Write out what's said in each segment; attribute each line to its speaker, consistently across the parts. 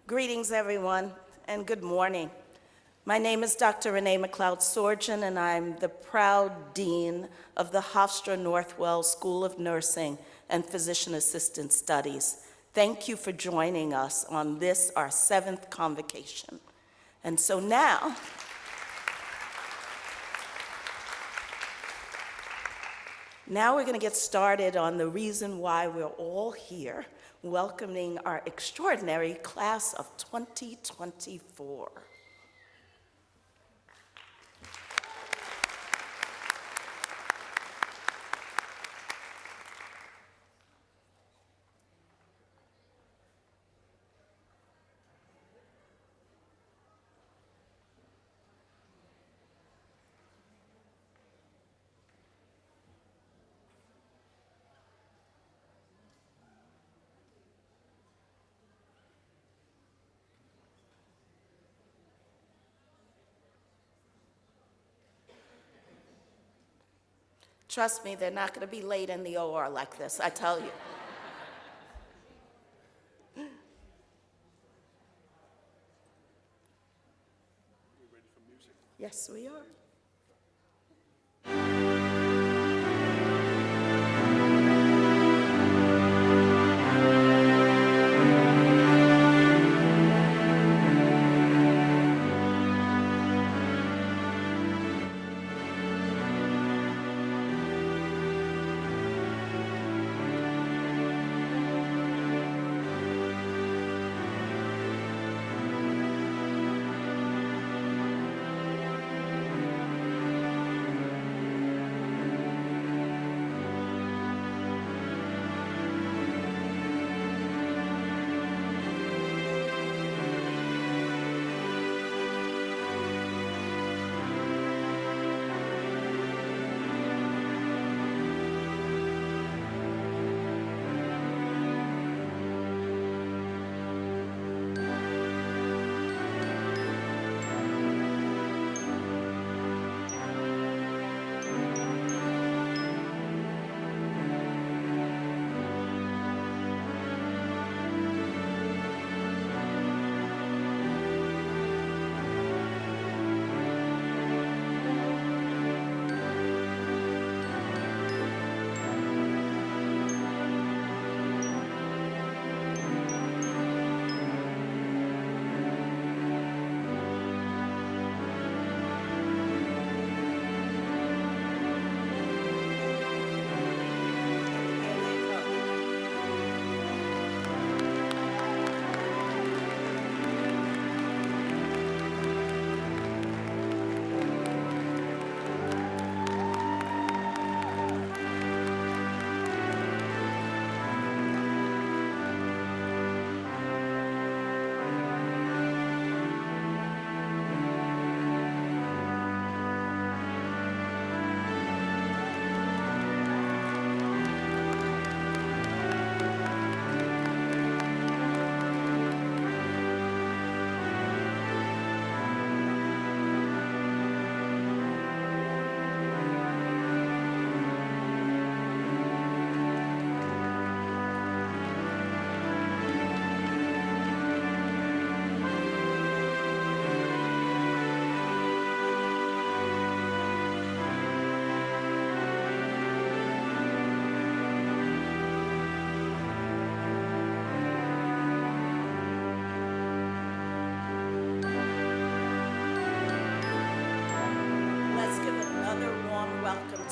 Speaker 1: Greetings, everyone, and good morning. My name is Dr. Renee McLeod-Sorgen, and I'm the proud dean of the Hofstra Northwell School of Nursing and Physician Assistant Studies. Thank you for joining us on this, our 7th convocation. And so now, we're going to get started on the reason why we're all here, welcoming our extraordinary class of 2024. Trust me, they're not going to be late in the OR like this, I tell you.
Speaker 2: We ready for music?
Speaker 1: Yes, we are.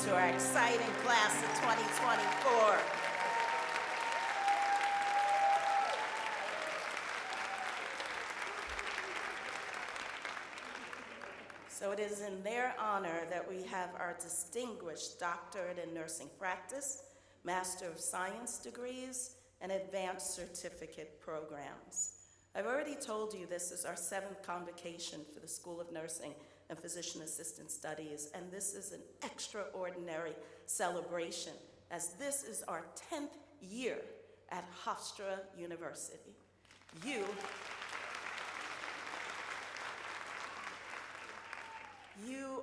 Speaker 1: To our exciting class of 2024. So it is in their honor that we have our distinguished doctorate in nursing practice, Master of Science degrees, and advanced certificate programs. I've already told you this is our 7th convocation for the School of Nursing and Physician Assistant Studies, and this is an extraordinary celebration as this is our 10th year at Hofstra University. You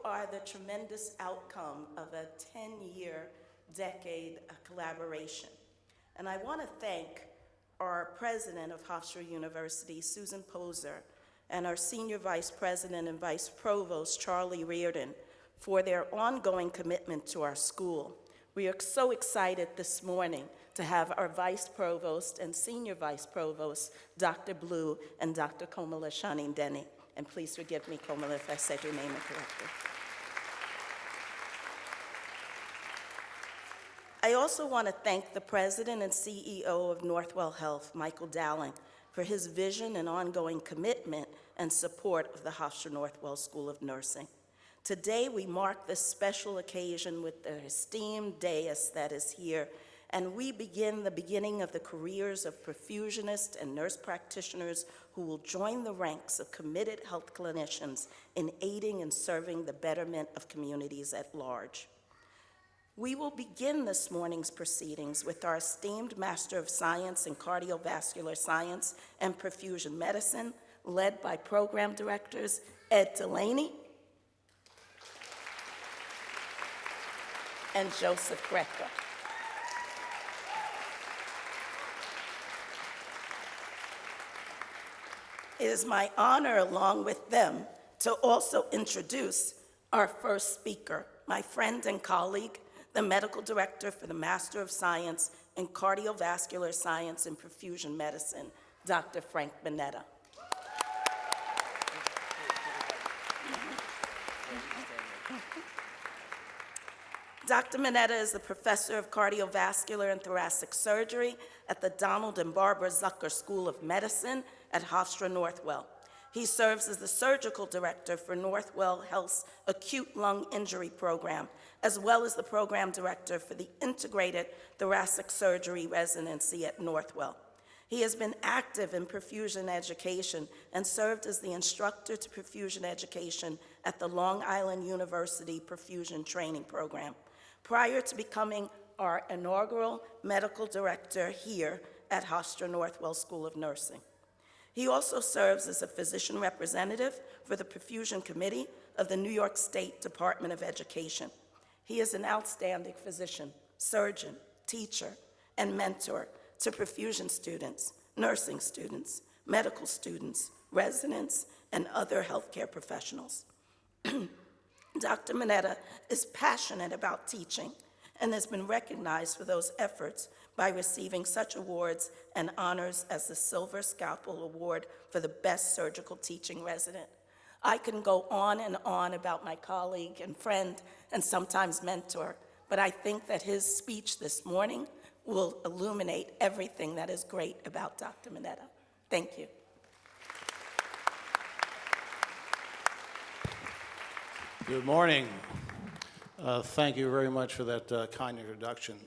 Speaker 1: are the tremendous outcome of a 10-year decade of collaboration. And I want to thank our president of Hofstra University, Susan Poser, and our senior vice president and vice provost, Charlie Reardon, for their ongoing commitment to our school. We are so excited this morning to have our vice provost and senior vice provost, Dr. Blue and Dr. Komala Shanindeni. And please forgive me, Komala, if I said your name incorrectly. I also want to thank the president and CEO of Northwell Health, Michael Dowling, for his vision and ongoing commitment and support of the Hofstra Northwell School of Nursing. Today, we mark this special occasion with the esteemed dais that is here, and we begin the beginning of the careers of perfusionists and nurse practitioners who will join the ranks of committed health clinicians in aiding and serving the betterment of communities at large. We will begin this morning's proceedings with our esteemed Master of Science in Cardiovascular Science and Perfusion Medicine, led by Program Directors Ed Delaney and Joseph Greco. It is my honor, along with them, to also introduce our first speaker, my friend and colleague, the Medical Director for the Master of Science in Cardiovascular Science and Perfusion Medicine, Dr. Frank Mineta. Dr. Mineta is the Professor of Cardiovascular and Thoracic Surgery at the Donald and Barbara Zucker School of Medicine at Hofstra Northwell. He serves as the Surgical Director for Northwell Health's Acute Lung Injury Program, as well as the Program Director for the Integrated Thoracic Surgery Residency at Northwell. He has been active in perfusion education and served as the instructor to perfusion education at the Long Island University Perfusion Training Program, prior to becoming our inaugural medical director here at Hofstra Northwell School of Nursing. He also serves as a physician representative for the Perfusion Committee of the New York State Department of Education. He is an outstanding physician, surgeon, teacher, and mentor to perfusion students, nursing students, medical students, residents, and other healthcare professionals. Dr. Mineta is passionate about teaching and has been recognized for those efforts by receiving such awards and honors as the Silver Scalpel Award for the Best Surgical Teaching Resident. I can go on and on about my colleague and friend and sometimes mentor, but I think that his speech this morning will illuminate everything that is great about Dr. Mineta. Thank you.
Speaker 2: Good morning. Thank you very much for that kind introduction.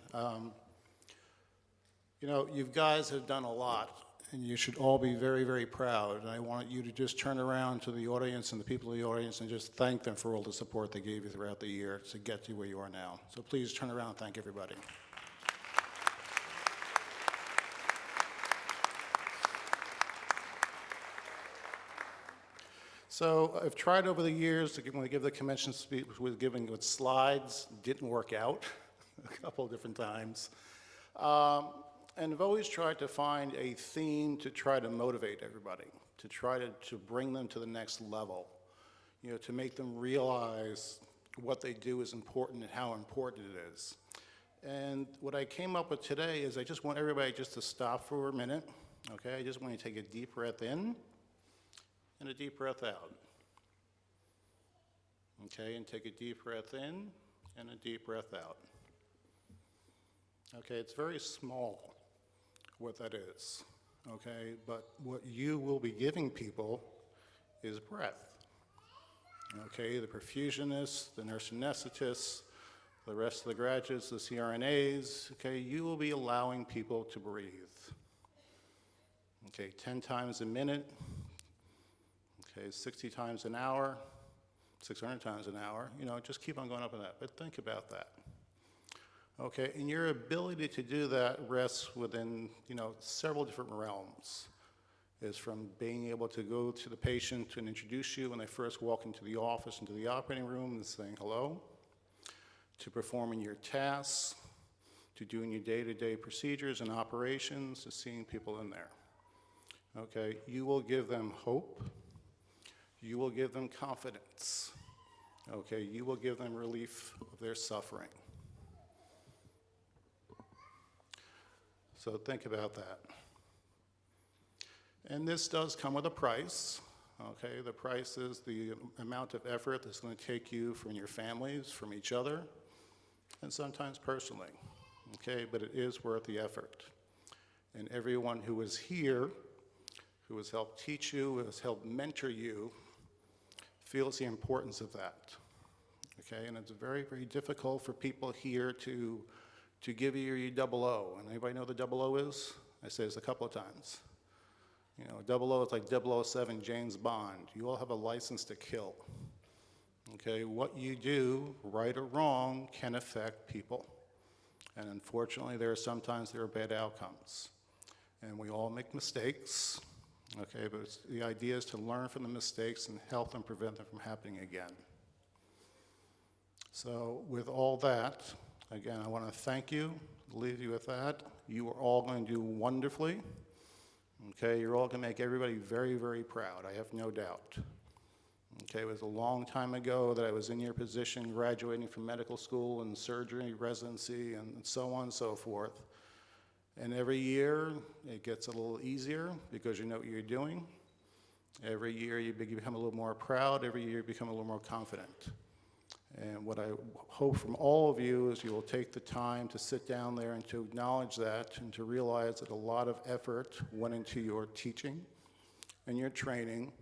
Speaker 2: You know, you guys have done a lot, and you should all be very, very proud. And I want you to just turn around to the audience and the people in the audience and just thank them for all the support they gave you throughout the year to get you where you are now. So please turn around and thank everybody. So I've tried over the years to give the convention speech with giving with slides. Didn't work out a couple of different times. And I've always tried to find a theme to try to motivate everybody, to try to bring them to the next level, you know, to make them realize what they do is important and how important it is. And what I came up with today is I just want everybody just to stop for a minute, okay? I just want you to take a deep breath in and a deep breath out. Okay, and take a deep breath in and a deep breath out. Okay, it's very small what that is, okay? But what you will be giving people is breath. Okay, the perfusionists, the nurse anesthetists, the rest of the graduates, the CRNAs, okay, you will be allowing people to breathe. Okay, 10 times a minute, okay, 60 times an hour, 600 times an hour, you know, just keep on going up on that, but think about that. Okay, and your ability to do that rests within, you know, several different realms. Is from being able to go to the patient and introduce you when they first walk into the office, into the operating room and saying hello, to performing your tasks, to doing your day-to-day procedures and operations, to seeing people in there. Okay, you will give them hope. You will give them confidence. Okay, you will give them relief of their suffering. So think about that. And this does come with a price. Okay, the price is the amount of effort that's going to take you from your families, from each other, and sometimes personally. Okay, but it is worth the effort. And everyone who is here, who has helped teach you, who has helped mentor you, feels the importance of that. Okay, and it's very, very difficult for people here to give you your double O. And anybody know what the double O is? I say this a couple of times. You know, double O is like 007 James Bond. You all have a license to kill. Okay, what you do, right or wrong, can affect people. And unfortunately, there are bad outcomes. And we all make mistakes. Okay, but the idea is to learn from the mistakes and help them prevent them from happening again. So with all that, again, I want to thank you, leave you with that. You are all going to do wonderfully. Okay, you're all going to make everybody very, very proud, I have no doubt. Okay, it was a long time ago that I was in your position, graduating from medical school and surgery residency and so on and so forth. And every year, it gets a little easier because you know what you're doing. Every year, you become a little more proud. Every year, you become a little more confident. And what I hope from all of you is you will take the time to sit down there and to acknowledge that and to realize that a lot of effort went into your teaching and your training,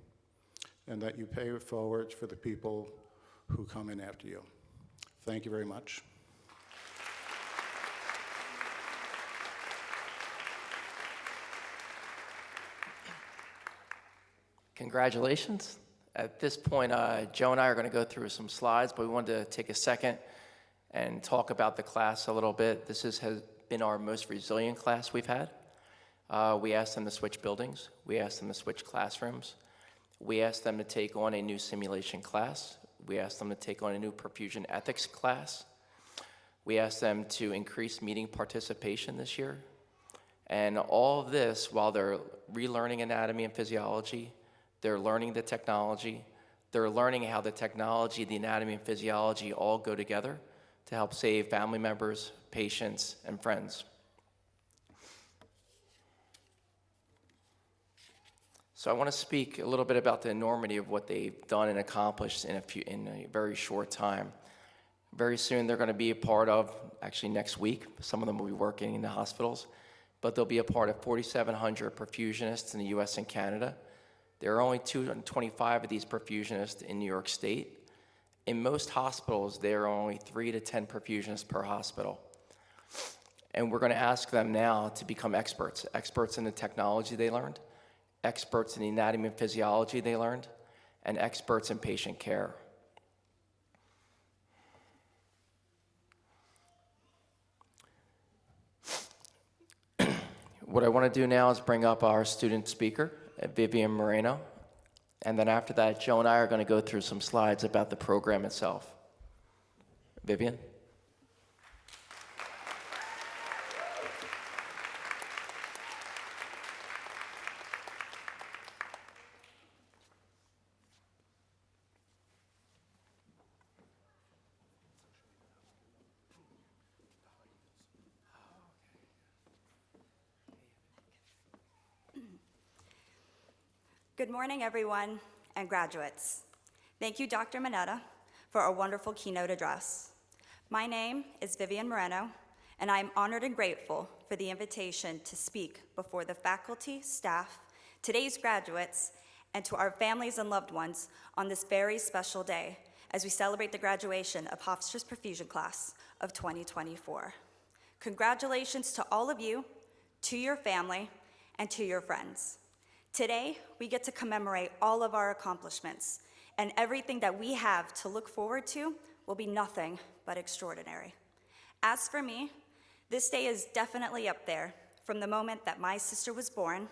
Speaker 2: and that you pay it forward for the people who come in after you. Thank you very much.
Speaker 3: Congratulations. At this point, Joe and I are going to go through some slides, but we wanted to take a second and talk about the class a little bit. This has been our most resilient class we've had. We asked them to switch buildings. We asked them to switch classrooms. We asked them to take on a new simulation class. We asked them to take on a new perfusion ethics class. We asked them to increase meeting participation this year. And all of this while they're relearning anatomy and physiology. They're learning the technology. They're learning how the technology, the anatomy, and physiology all go together to help save family members, patients, and friends. So I want to speak a little bit about the enormity of what they've done and accomplished in a very short time. Very soon they're going to be a part of, actually next week, some of them will be working in the hospitals, but they'll be a part of 4,700 perfusionists in the US and Canada. There are only 225 of these perfusionists in New York State. In most hospitals, there are only 3 to 10 perfusionists per hospital. And we're going to ask them now to become experts in the technology they learned, experts in the anatomy and physiology they learned, and experts in patient care. What I want to do now is bring up our student speaker, Vivian Moreno, and then after that, Joe and I are going to go through some slides about the program itself. Vivian?
Speaker 4: Good morning, everyone, and graduates. Thank you, Dr. Mineta, for a wonderful keynote address. My name is Vivian Moreno, and I am honored and grateful for the invitation to speak before the faculty, staff, today's graduates, and to our families and loved ones on this very special day as we celebrate the graduation of Hofstra's perfusion class of 2024. Congratulations to all of you, to your family, and to your friends. Today, we get to commemorate all of our accomplishments, and everything that we have to look forward to will be nothing but extraordinary. As for me, this day is definitely up there from the moment that my sister was born,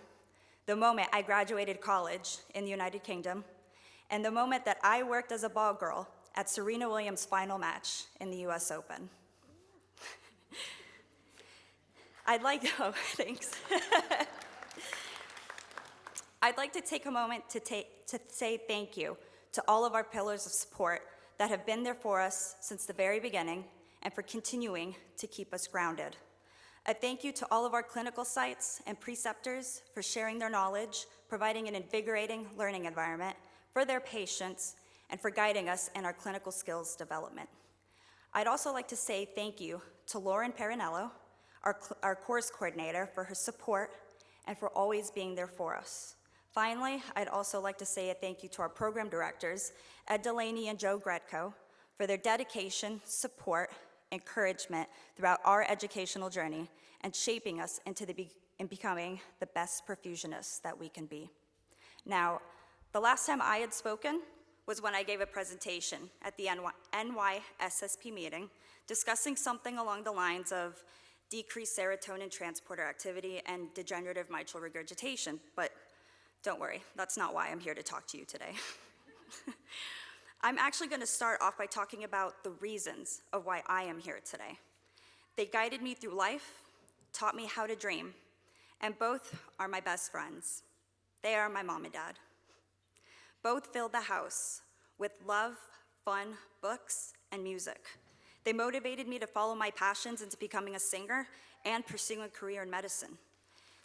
Speaker 4: the moment I graduated college in the United Kingdom, and the moment that I worked as a ball girl at Serena Williams' final match in the US Open. Thanks. I'd like to take a moment to say thank you to all of our pillars of support that have been there for us since the very beginning and for continuing to keep us grounded. A thank you to all of our clinical sites and preceptors for sharing their knowledge, providing an invigorating learning environment for their patients, and for guiding us in our clinical skills development. I'd also like to say thank you to Lauren Perinello, our course coordinator, for her support and for always being there for us. Finally, I'd also like to say a thank you to our program directors, Ed Delaney and Joe Gretko, for their dedication, support, encouragement throughout our educational journey and shaping us into becoming the best perfusionists that we can be. Now, the last time I had spoken was when I gave a presentation at the NYSSP meeting discussing something along the lines of decreased serotonin transporter activity and degenerative mitral regurgitation, but don't worry, that's not why I'm here to talk to you today. I'm actually going to start off by talking about the reasons of why I am here today. They guided me through life, taught me how to dream, and both are my best friends. They are my mom and dad. Both filled the house with love, fun, books, and music. They motivated me to follow my passions into becoming a singer and pursuing a career in medicine.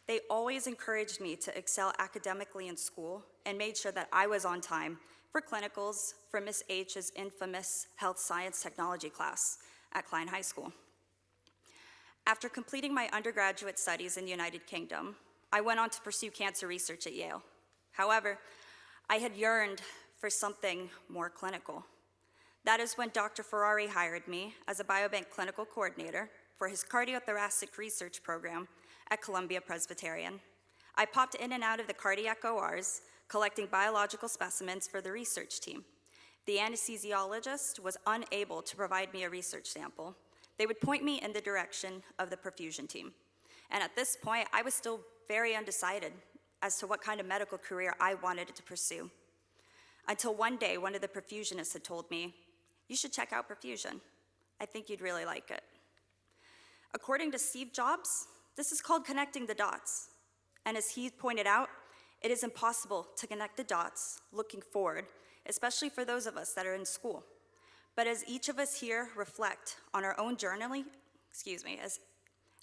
Speaker 4: They always encouraged me to excel academically in school and made sure that I was on time for clinicals for Miss H's infamous health science technology class at Klein High School. After completing my undergraduate studies in the United Kingdom, I went on to pursue cancer research at Yale. However, I had yearned for something more clinical. That is when Dr. Ferrari hired me as a biobank clinical coordinator for his cardiothoracic research program at Columbia Presbyterian. I popped in and out of the cardiac ORs, collecting biological specimens for the research team. The anesthesiologist was unable to provide me a research sample. They would point me in the direction of the perfusion team. And at this point, I was still very undecided as to what kind of medical career I wanted to pursue. Until one day, one of the perfusionists had told me, "You should check out perfusion. I think you'd really like it." According to Steve Jobs, this is called connecting the dots. And as he pointed out, it is impossible to connect the dots looking forward, especially for those of us that are in school. But as each of us here reflect on our own journey,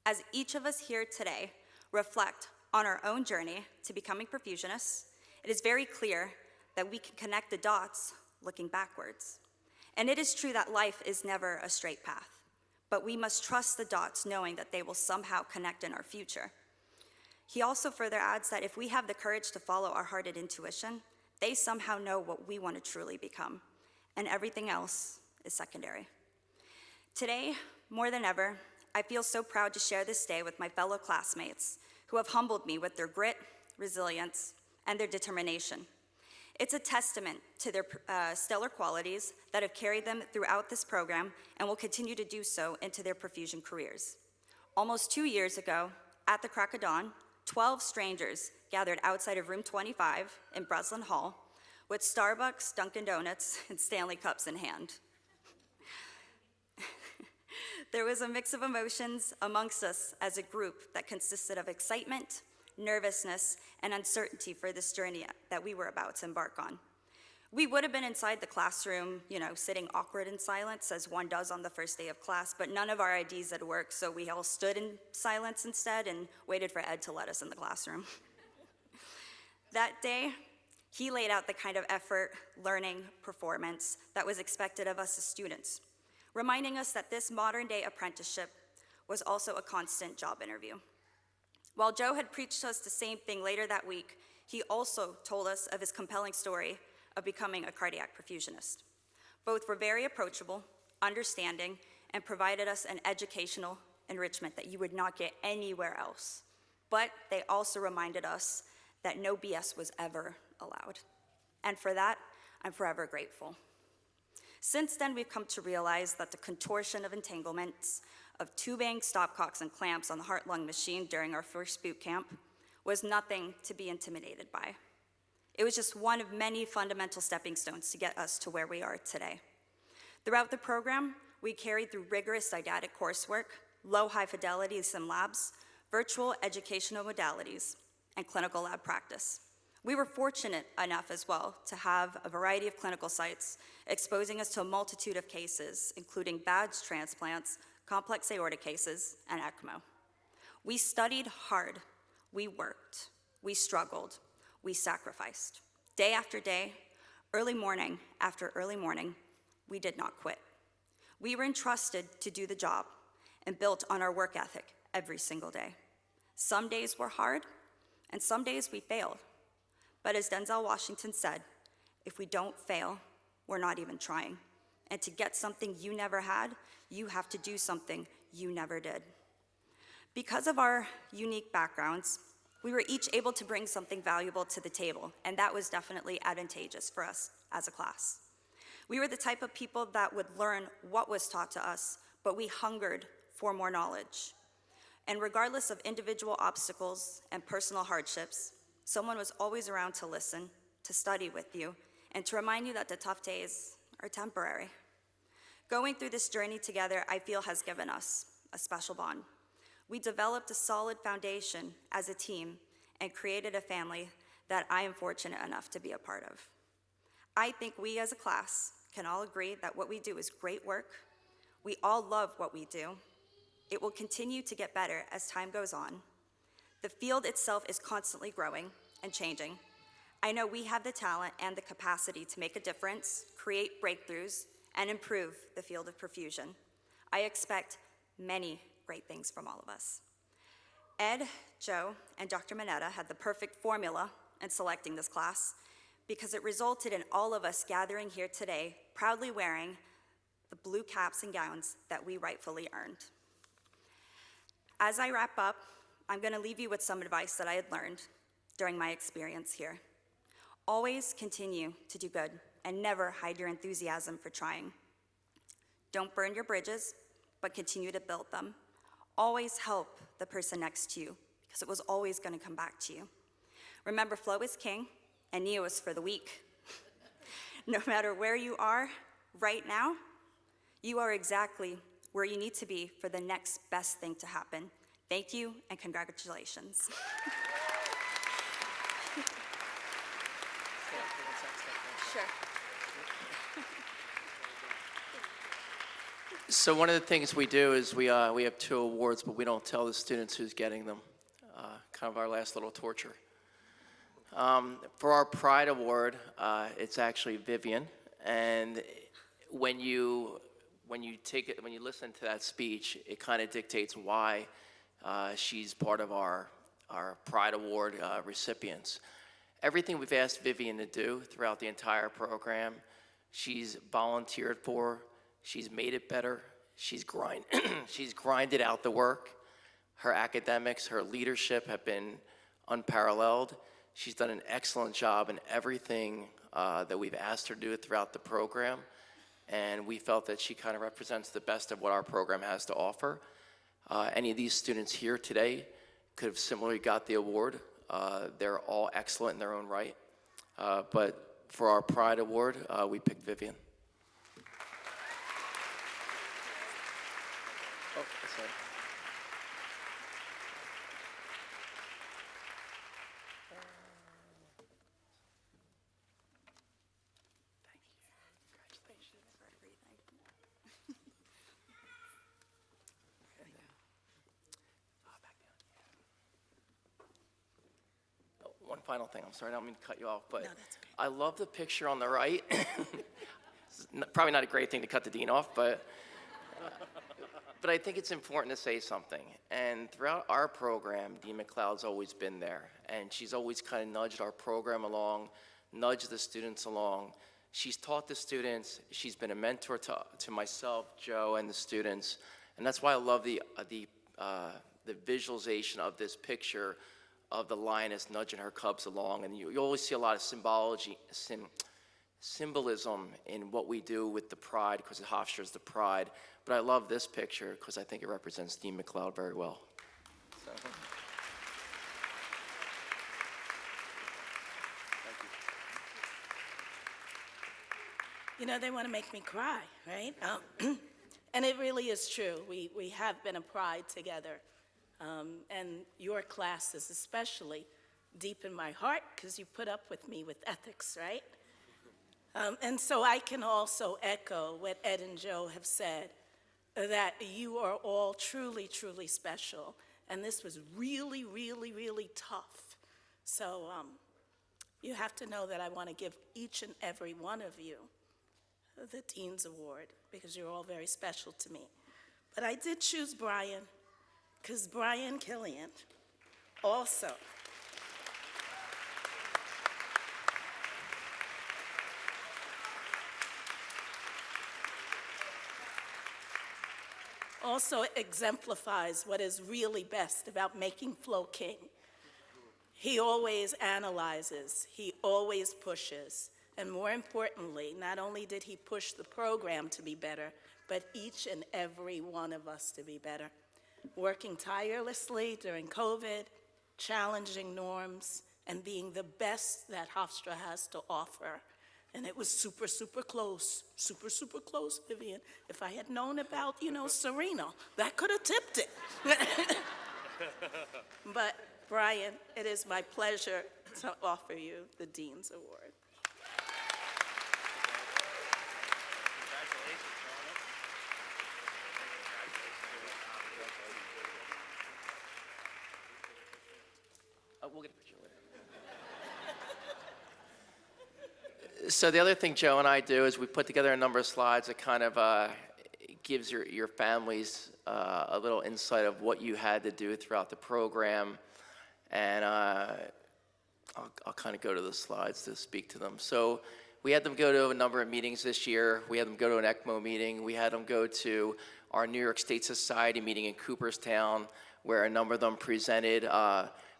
Speaker 4: as each of us here today reflect on our own journey to becoming perfusionists, it is very clear that we can connect the dots looking backwards. And it is true that life is never a straight path, but we must trust the dots knowing that they will somehow connect in our future. He also further adds that if we have the courage to follow our heart and intuition, they somehow know what we want to truly become, and everything else is secondary. Today, more than ever, I feel so proud to share this day with my fellow classmates who have humbled me with their grit, resilience, and their determination. It's a testament to their stellar qualities that have carried them throughout this program and will continue to do so into their perfusion careers. Almost 2 years ago, at the crack of dawn, 12 strangers gathered outside of room 25 in Breslin Hall with Starbucks, Dunkin' Donuts, and Stanley Cups in hand. There was a mix of emotions amongst us as a group that consisted of excitement, nervousness, and uncertainty for this journey that we were about to embark on. We would have been inside the classroom, sitting awkward in silence as one does on the first day of class, but none of our IDs had worked, so we all stood in silence instead and waited for Ed to let us in the classroom. That day, he laid out the kind of effort, learning, performance that was expected of us as students, reminding us that this modern-day apprenticeship was also a constant job interview. While Joe had preached to us the same thing later that week, he also told us of his compelling story of becoming a cardiac perfusionist. Both were very approachable, understanding, and provided us an educational enrichment that you would not get anywhere else. But they also reminded us that no BS was ever allowed. And for that, I'm forever grateful. Since then, we've come to realize that the contortion of entanglements of tubing, stopcocks, and clamps on the heart-lung machine during our first boot camp was nothing to be intimidated by. It was just one of many fundamental stepping stones to get us to where we are today. Throughout the program, we carried through rigorous didactic coursework, low high fidelity sim labs, virtual educational modalities, and clinical lab practice. We were fortunate enough as well to have a variety of clinical sites exposing us to a multitude of cases, including badge transplants, complex aortic cases, and ECMO. We studied hard, we worked, we struggled, we sacrificed. Day after day, early morning after early morning, we did not quit. We were entrusted to do the job and built on our work ethic every single day. Some days were hard, and some days we failed. But as Denzel Washington said, if we don't fail, we're not even trying. And to get something you never had, you have to do something you never did. Because of our unique backgrounds, we were each able to bring something valuable to the table, and that was definitely advantageous for us as a class. We were the type of people that would learn what was taught to us, but we hungered for more knowledge. And regardless of individual obstacles and personal hardships, someone was always around to listen, to study with you, and to remind you that the tough days are temporary. Going through this journey together, I feel, has given us a special bond. We developed a solid foundation as a team and created a family that I am fortunate enough to be a part of. I think we as a class can all agree that what we do is great work. We all love what we do. It will continue to get better as time goes on. The field itself is constantly growing and changing. I know we have the talent and the capacity to make a difference, create breakthroughs, and improve the field of perfusion. I expect many great things from all of us. Ed, Joe, and Dr. Mineta had the perfect formula in selecting this class because it resulted in all of us gathering here today proudly wearing the blue caps and gowns that we rightfully earned. As I wrap up, I'm going to leave you with some advice that I had learned during my experience here. Always continue to do good and never hide your enthusiasm for trying. Don't burn your bridges, but continue to build them. Always help the person next to you because it was always going to come back to you. Remember, flow is king and neo is for the weak. No matter where you are right now, you are exactly where you need to be for the next best thing to happen. Thank you and congratulations. Sure.
Speaker 3: So one of the things we do is we have 2 awards, but we don't tell the students who's getting them. Kind of our last little torture. For our Pride Award, it's actually Vivian, and when you listen to that speech, it kind of dictates why she's part of our Pride Award recipients. Everything we've asked Vivian to do throughout the entire program, she's volunteered for, she's made it better, she's grinded out the work. Her academics, her leadership have been unparalleled. She's done an excellent job in everything that we've asked her to do throughout the program, and we felt that she kind of represents the best of what our program has to offer. Any of these students here today could have similarly got the award. They're all excellent in their own right. But for our Pride Award, we picked Vivian. Oh, sorry. One final thing, I'm sorry, I don't mean to cut you off, but
Speaker 1: No, that's okay.
Speaker 3: I love the picture on the right. It's probably not a great thing to cut the dean off, but I think it's important to say something. And throughout our program, Dean McLeod's always been there, and she's always kind of nudged our program along, nudged the students along. She's taught the students, she's been a mentor to myself, Joe, and the students, and that's why I love the visualization of this picture of the lioness nudging her cubs along, and you always see a lot of symbolism in what we do with the pride, because Hofstra is the pride. But I love this picture because I think it represents Dean McLeod very well. So. Thank you.
Speaker 1: You know, they want to make me cry, right? And it really is true. We have been a pride together and your classes especially deep in my heart because you put up with me with ethics, right? And so I can also echo what Ed and Joe have said, that you are all truly, truly special. And this was really, really, really tough. So you have to know that I want to give each and every one of you the Dean's Award because you're all very special to me. But I did choose Brian because Brian Killian also exemplifies what is really best about making Flo King. He always analyzes, he always pushes, and more importantly, not only did he push the program to be better, but each and every one of us to be better. Working tirelessly during COVID, challenging norms, and being the best that Hofstra has to offer. And it was super, super close, Vivian. If I had known about, Serena, that could have tipped it. But Brian, it is my pleasure to offer you the Dean's Award.
Speaker 3: We'll get a picture later. So the other thing Joe and I do is we put together a number of slides that kind of gives your families a little insight of what you had to do throughout the program. And I'll kind of go to the slides to speak to them. So we had them go to a number of meetings this year. We had them go to an ECMO meeting. We had them go to our New York State Society meeting in Cooperstown, where a number of them presented.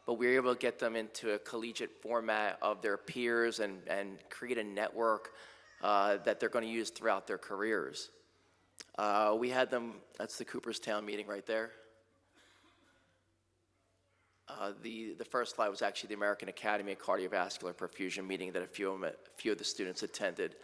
Speaker 3: But we were able to get them into a collegiate format of their peers and create a network that they're going to use throughout their careers. We had them, that's the Cooperstown meeting right there. The first slide was actually the American Academy of Cardiovascular Perfusion meeting that a few of the students attended.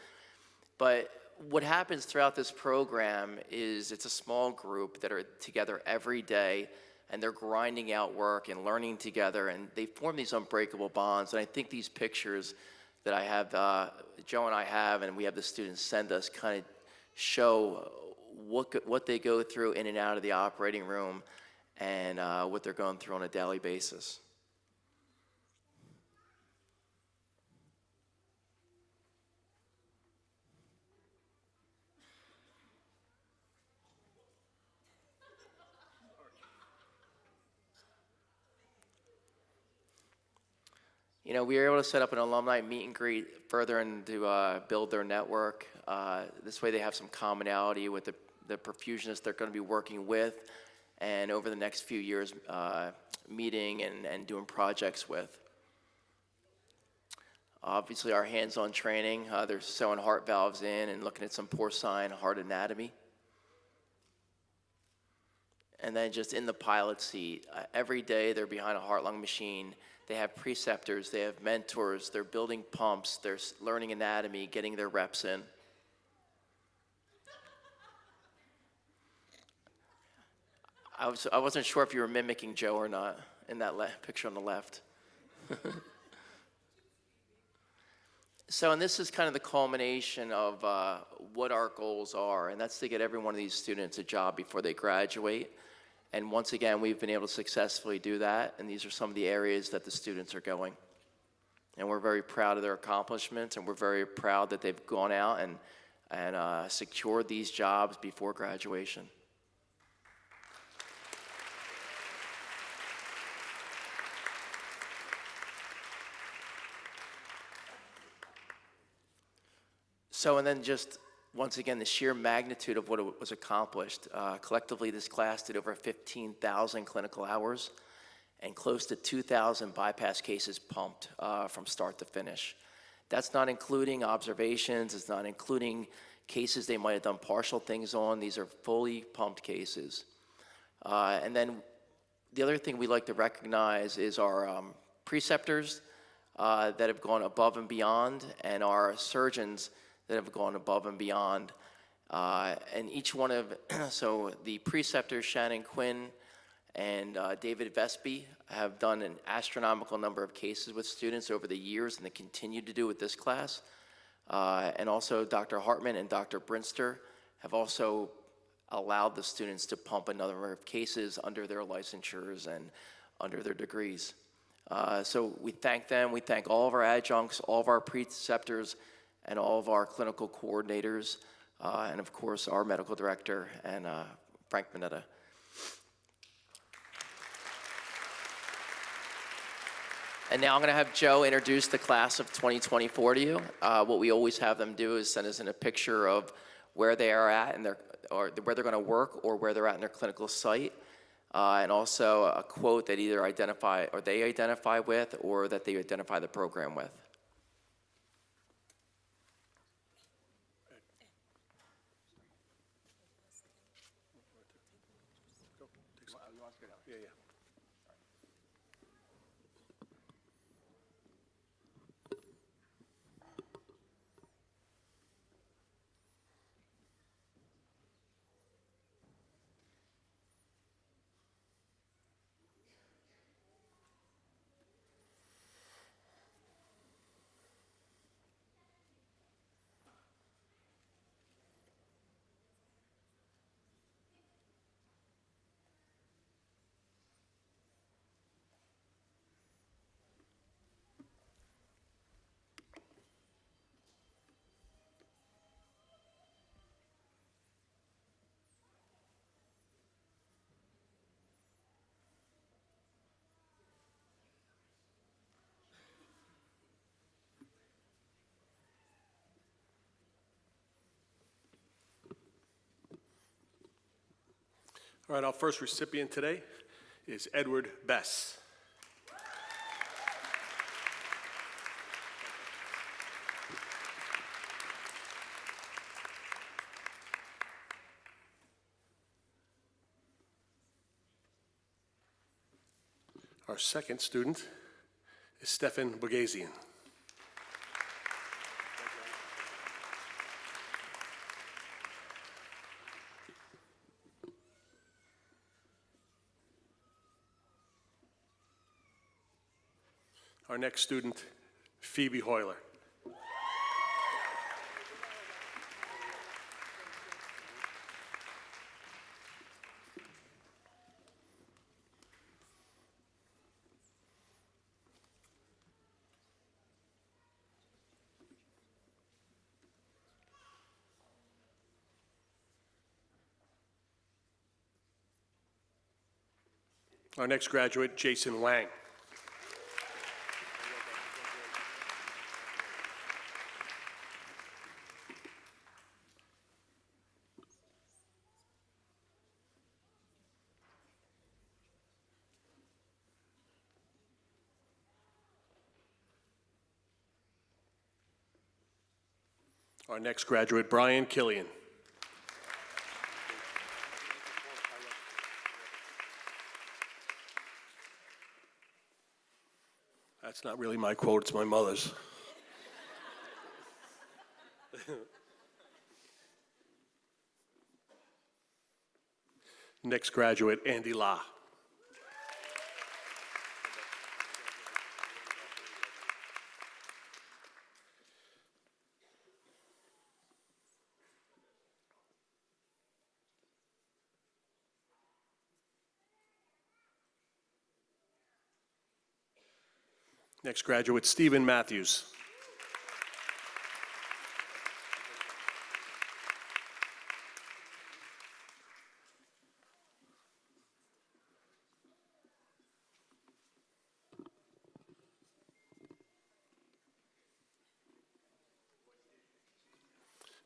Speaker 3: But what happens throughout this program is it's a small group that are together every day, and they're grinding out work and learning together, and they form these unbreakable bonds. And I think these pictures that I have, Joe and I have, and we have the students send us, kind of show what they go through in and out of the operating room and what they're going through on a daily basis. We were able to set up an alumni meet and greet further and to build their network. This way they have some commonality with the perfusionists they're going to be working with, and over the next few years meeting and doing projects with. Obviously our hands-on training, they're sewing heart valves in and looking at some porcine heart anatomy. And then just in the pilot seat, every day they're behind a heart-lung machine. They have preceptors, they have mentors, they're building pumps, they're learning anatomy, getting their reps in. I wasn't sure if you were mimicking Joe or not in that picture on the left. So, and this is kind of the culmination of what our goals are, and that's to get every one of these students a job before they graduate. And once again, we've been able to successfully do that, and these are some of the areas that the students are going. And we're very proud of their accomplishments, and we're very proud that they've gone out and secured these jobs before graduation. So, and then just once again, the sheer magnitude of what was accomplished. Collectively, this class did over 15,000 clinical hours and close to 2,000 bypass cases pumped from start to finish. That's not including observations. It's not including cases they might have done partial things on. These are fully pumped cases. And then the other thing we like to recognize is our preceptors that have gone above and beyond, and our surgeons that have gone above and beyond. And each one of, so the preceptors, Shannon Quinn and David Vespi have done an astronomical number of cases with students over the years, and they continue to do with this class. And also Dr. Hartman and Dr. Brinster have also allowed the students to pump a number of cases under their licensures and under their degrees. So we thank them. We thank all of our adjuncts, all of our preceptors, and all of our clinical coordinators, and of course our medical director and Frank Mineta. And now I'm going to have Joe introduce the class of 2024 to you. What we always have them do is send us in a picture of where they are at and or where they're going to work or where they're at in their clinical site, and also a quote that either they identify with or that they identify the program with.
Speaker 5: All right, our first recipient today is Edward Bess. Our second student is Stefan Bogazian. Our next student, Phoebe Hoyler. Our next graduate, Jason Wang. Our next graduate, Brian Killian. That's not really my quote, it's my mother's. Next graduate, Andy La. Next graduate, Stephen Matthews.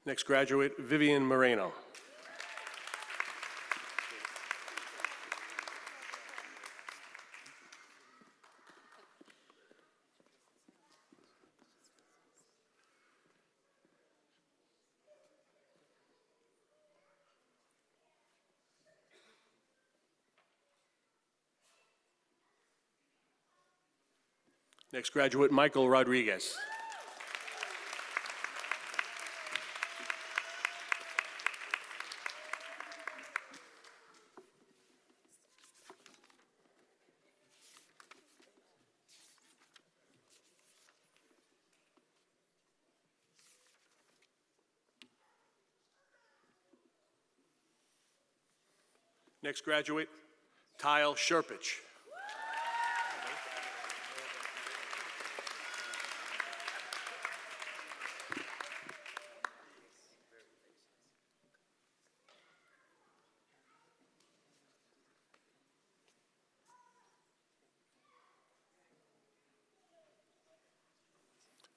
Speaker 5: Next graduate, Vivian Moreno. Next graduate, Michael Rodriguez. Next graduate, Tyle Sherpich.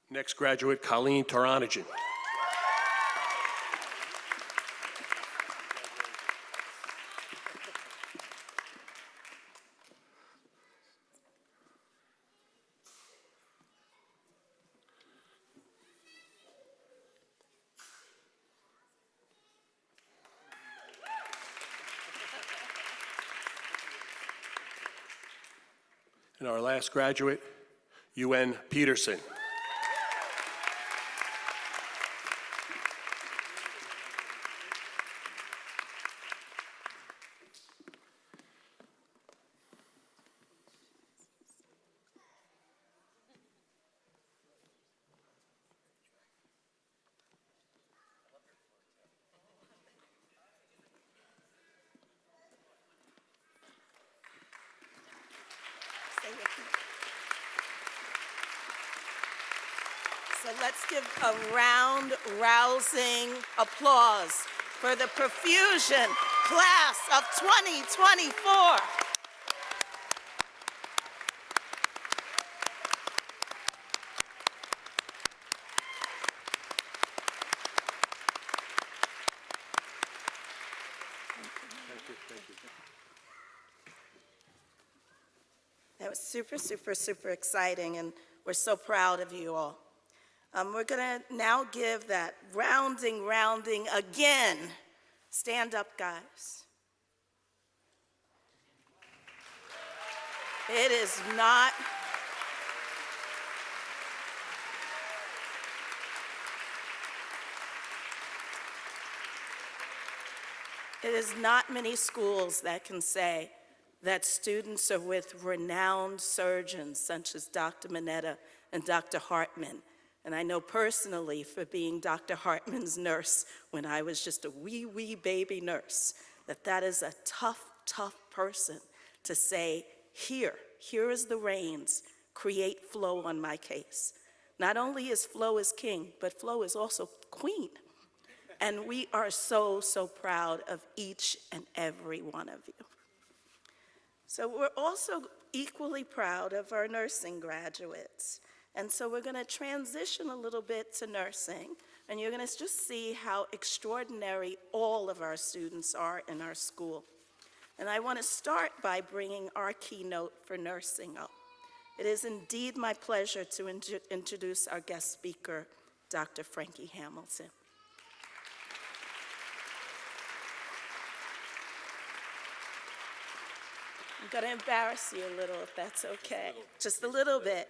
Speaker 5: Next graduate, Colleen Taranajan. And our last graduate, UN Peterson.
Speaker 1: So let's give a round, rousing applause for the Perfusion class of 2024. That was super, super, super exciting, and we're so proud of you all. We're going to now give that rounding again. Stand up, guys. It is not many schools that can say that students are with renowned surgeons such as Dr. Mineta and Dr. Hartman. And I know personally, for being Dr. Hartman's nurse when I was just a wee baby nurse, that is a tough person to say, here is the reins, create flow on my case. Not only is Flo is king, but Flo is also queen. And we are so proud of each and every one of you. So we're also equally proud of our nursing graduates. And so we're going to transition a little bit to nursing, and you're going to just see how extraordinary all of our students are in our school. And I want to start by bringing our keynote for nursing up. It is indeed my pleasure to introduce our guest speaker, Dr. Frankie Hamilton. I'm going to embarrass you a little, if that's okay. Just a little bit.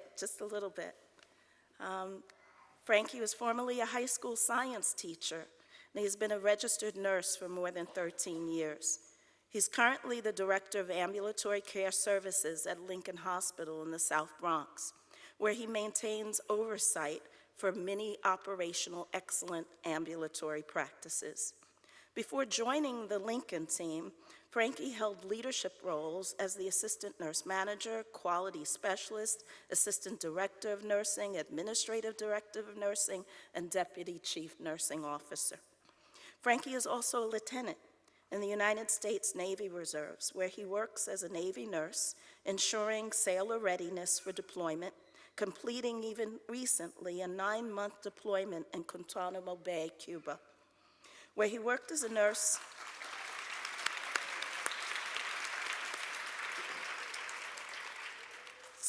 Speaker 1: Frankie was formerly a high school science teacher, and he's been a registered nurse for more than 13 years. He's currently the Director of Ambulatory Care Services at Lincoln Hospital in the South Bronx, where he maintains oversight for many operational excellent ambulatory practices. Before joining the Lincoln team, Frankie held leadership roles as the Assistant Nurse Manager, Quality Specialist, Assistant Director of Nursing, Administrative Director of Nursing, and Deputy Chief Nursing Officer. Frankie is also a lieutenant in the United States Navy Reserves, where he works as a Navy nurse, ensuring sailor readiness for deployment, completing even recently a 9-month deployment in Guantanamo Bay, Cuba, where he worked as a nurse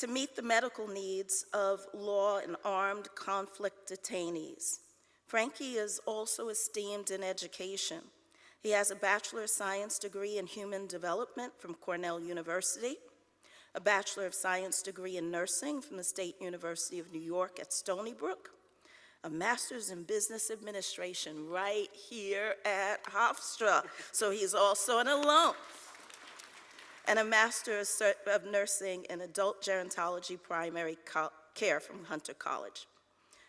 Speaker 1: to meet the medical needs of law and armed conflict detainees. Frankie is also esteemed in education. He has a Bachelor of Science degree in Human Development from Cornell University, a Bachelor of Science degree in Nursing from the State University of New York at Stony Brook, a Master's in Business Administration right here at Hofstra, so he's also an alum, and a Master of Nursing in Adult Gerontology Primary Care from Hunter College.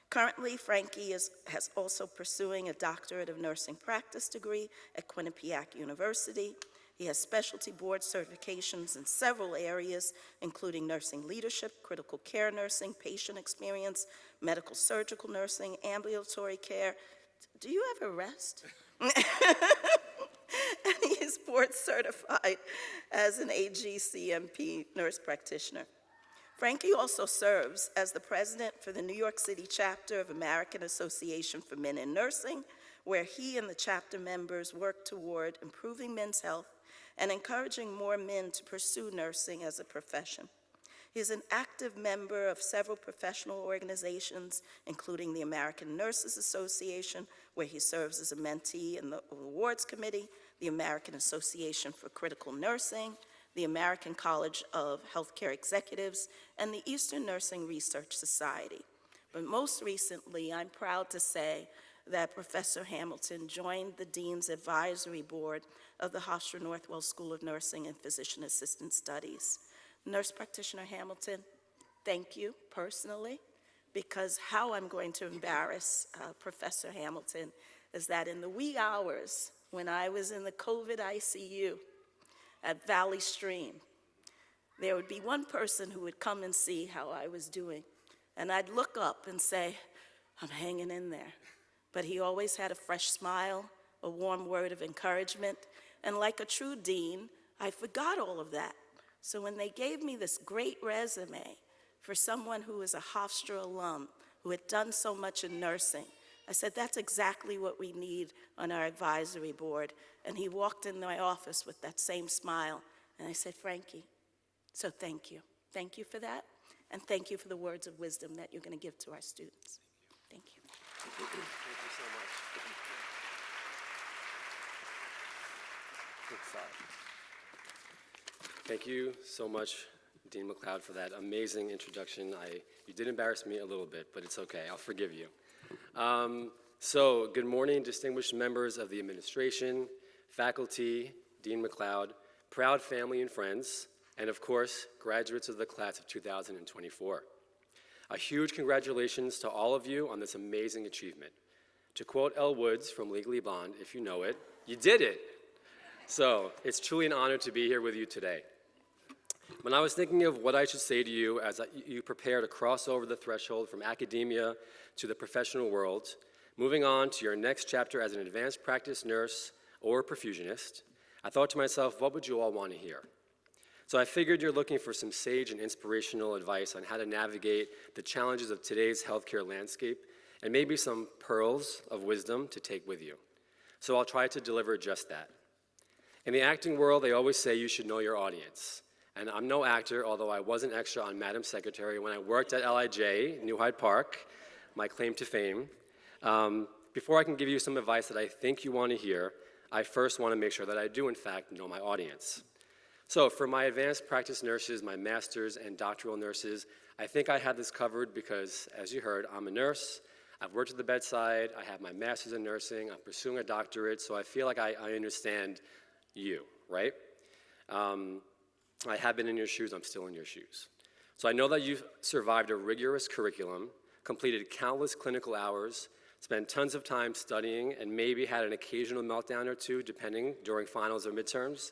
Speaker 1: Currently, Frankie has also pursuing a Doctorate of Nursing Practice degree at Quinnipiac University. He has specialty board certifications in several areas, including nursing leadership, critical care nursing, patient experience, medical surgical nursing, ambulatory care. Do you ever rest? And he is board certified as an AGCMP nurse practitioner. Frankie also serves as the president for the New York City chapter of American Association for Men in Nursing, where he and the chapter members work toward improving men's health and encouraging more men to pursue nursing as a profession. He is an active member of several professional organizations, including the American Nurses Association, where he serves as a mentee in the awards committee, the American Association for Critical Nursing, the American College of Healthcare Executives, and the Eastern Nursing Research Society. But most recently, I'm proud to say that Professor Hamilton joined the Dean's Advisory Board of the Hofstra Northwell School of Nursing and Physician Assistant Studies. Nurse Practitioner Hamilton, thank you personally, because how I'm going to embarrass Professor Hamilton is that in the wee hours when I was in the COVID ICU at Valley Stream, there would be one person who would come and see how I was doing, and I'd look up and say, I'm hanging in there. But he always had a fresh smile, a warm word of encouragement, and like a true dean, I forgot all of that. So when they gave me this great resume for someone who was a Hofstra alum, who had done so much in nursing, I said, that's exactly what we need on our advisory board. And he walked in my office with that same smile, and I said, Frankie, so thank you. Thank you for that, and thank you for the words of wisdom that you're going to give to our students. Thank you.
Speaker 6: Thank you so much. Good side. Thank you so much, Dean McLeod, for that amazing introduction. You did embarrass me a little bit, but it's okay. I'll forgive you. So, good morning, distinguished members of the administration, faculty, Dean McLeod, proud family and friends, and of course, graduates of the class of 2024. A huge congratulations to all of you on this amazing achievement. To quote Elle Woods from Legally Blonde, if you know it, you did it. So it's truly an honor to be here with you today. When I was thinking of what I should say to you as you prepare to cross over the threshold from academia to the professional world, moving on to your next chapter as an advanced practice nurse or perfusionist, I thought to myself, what would you all want to hear? So I figured you're looking for some sage and inspirational advice on how to navigate the challenges of today's healthcare landscape and maybe some pearls of wisdom to take with you. So I'll try to deliver just that. In the acting world, they always say you should know your audience. And I'm no actor, although I was an extra on Madam Secretary when I worked at LIJ, New Hyde Park, my claim to fame. Before I can give you some advice that I think you want to hear, I first want to make sure that I do, in fact, know my audience. So for my advanced practice nurses, my master's and doctoral nurses, I think I had this covered because, as you heard, I'm a nurse, I've worked at the bedside, I have my master's in nursing, I'm pursuing a doctorate, so I feel like I understand you, right? I have been in your shoes, I'm still in your shoes. So I know that you've survived a rigorous curriculum, completed countless clinical hours, spent tons of time studying, and maybe had an occasional meltdown or two, depending, during finals or midterms.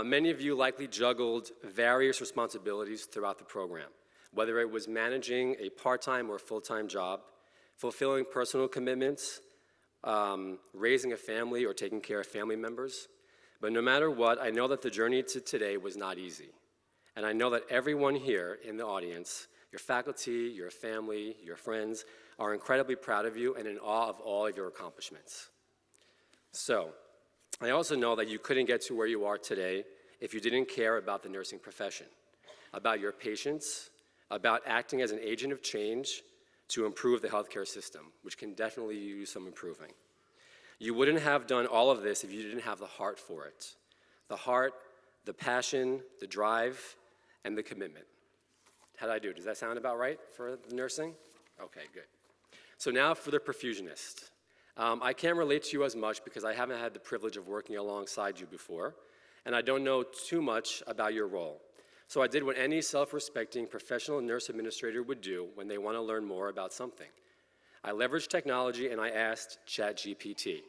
Speaker 6: Many of you likely juggled various responsibilities throughout the program, whether it was managing a part-time or full-time job, fulfilling personal commitments, raising a family or taking care of family members. But no matter what, I know that the journey to today was not easy. And I know that everyone here in the audience, your faculty, your family, your friends, are incredibly proud of you and in awe of all of your accomplishments. So, I also know that you couldn't get to where you are today if you didn't care about the nursing profession, about your patients, about acting as an agent of change to improve the healthcare system, which can definitely use some improving. You wouldn't have done all of this if you didn't have the heart for it. The heart, the passion, the drive, and the commitment. How did I do? Does that sound about right for the nursing? Okay, good. So now for the perfusionist. I can't relate to you as much because I haven't had the privilege of working alongside you before, and I don't know too much about your role. So I did what any self-respecting professional nurse administrator would do when they want to learn more about something. I leveraged technology and I asked ChatGPT.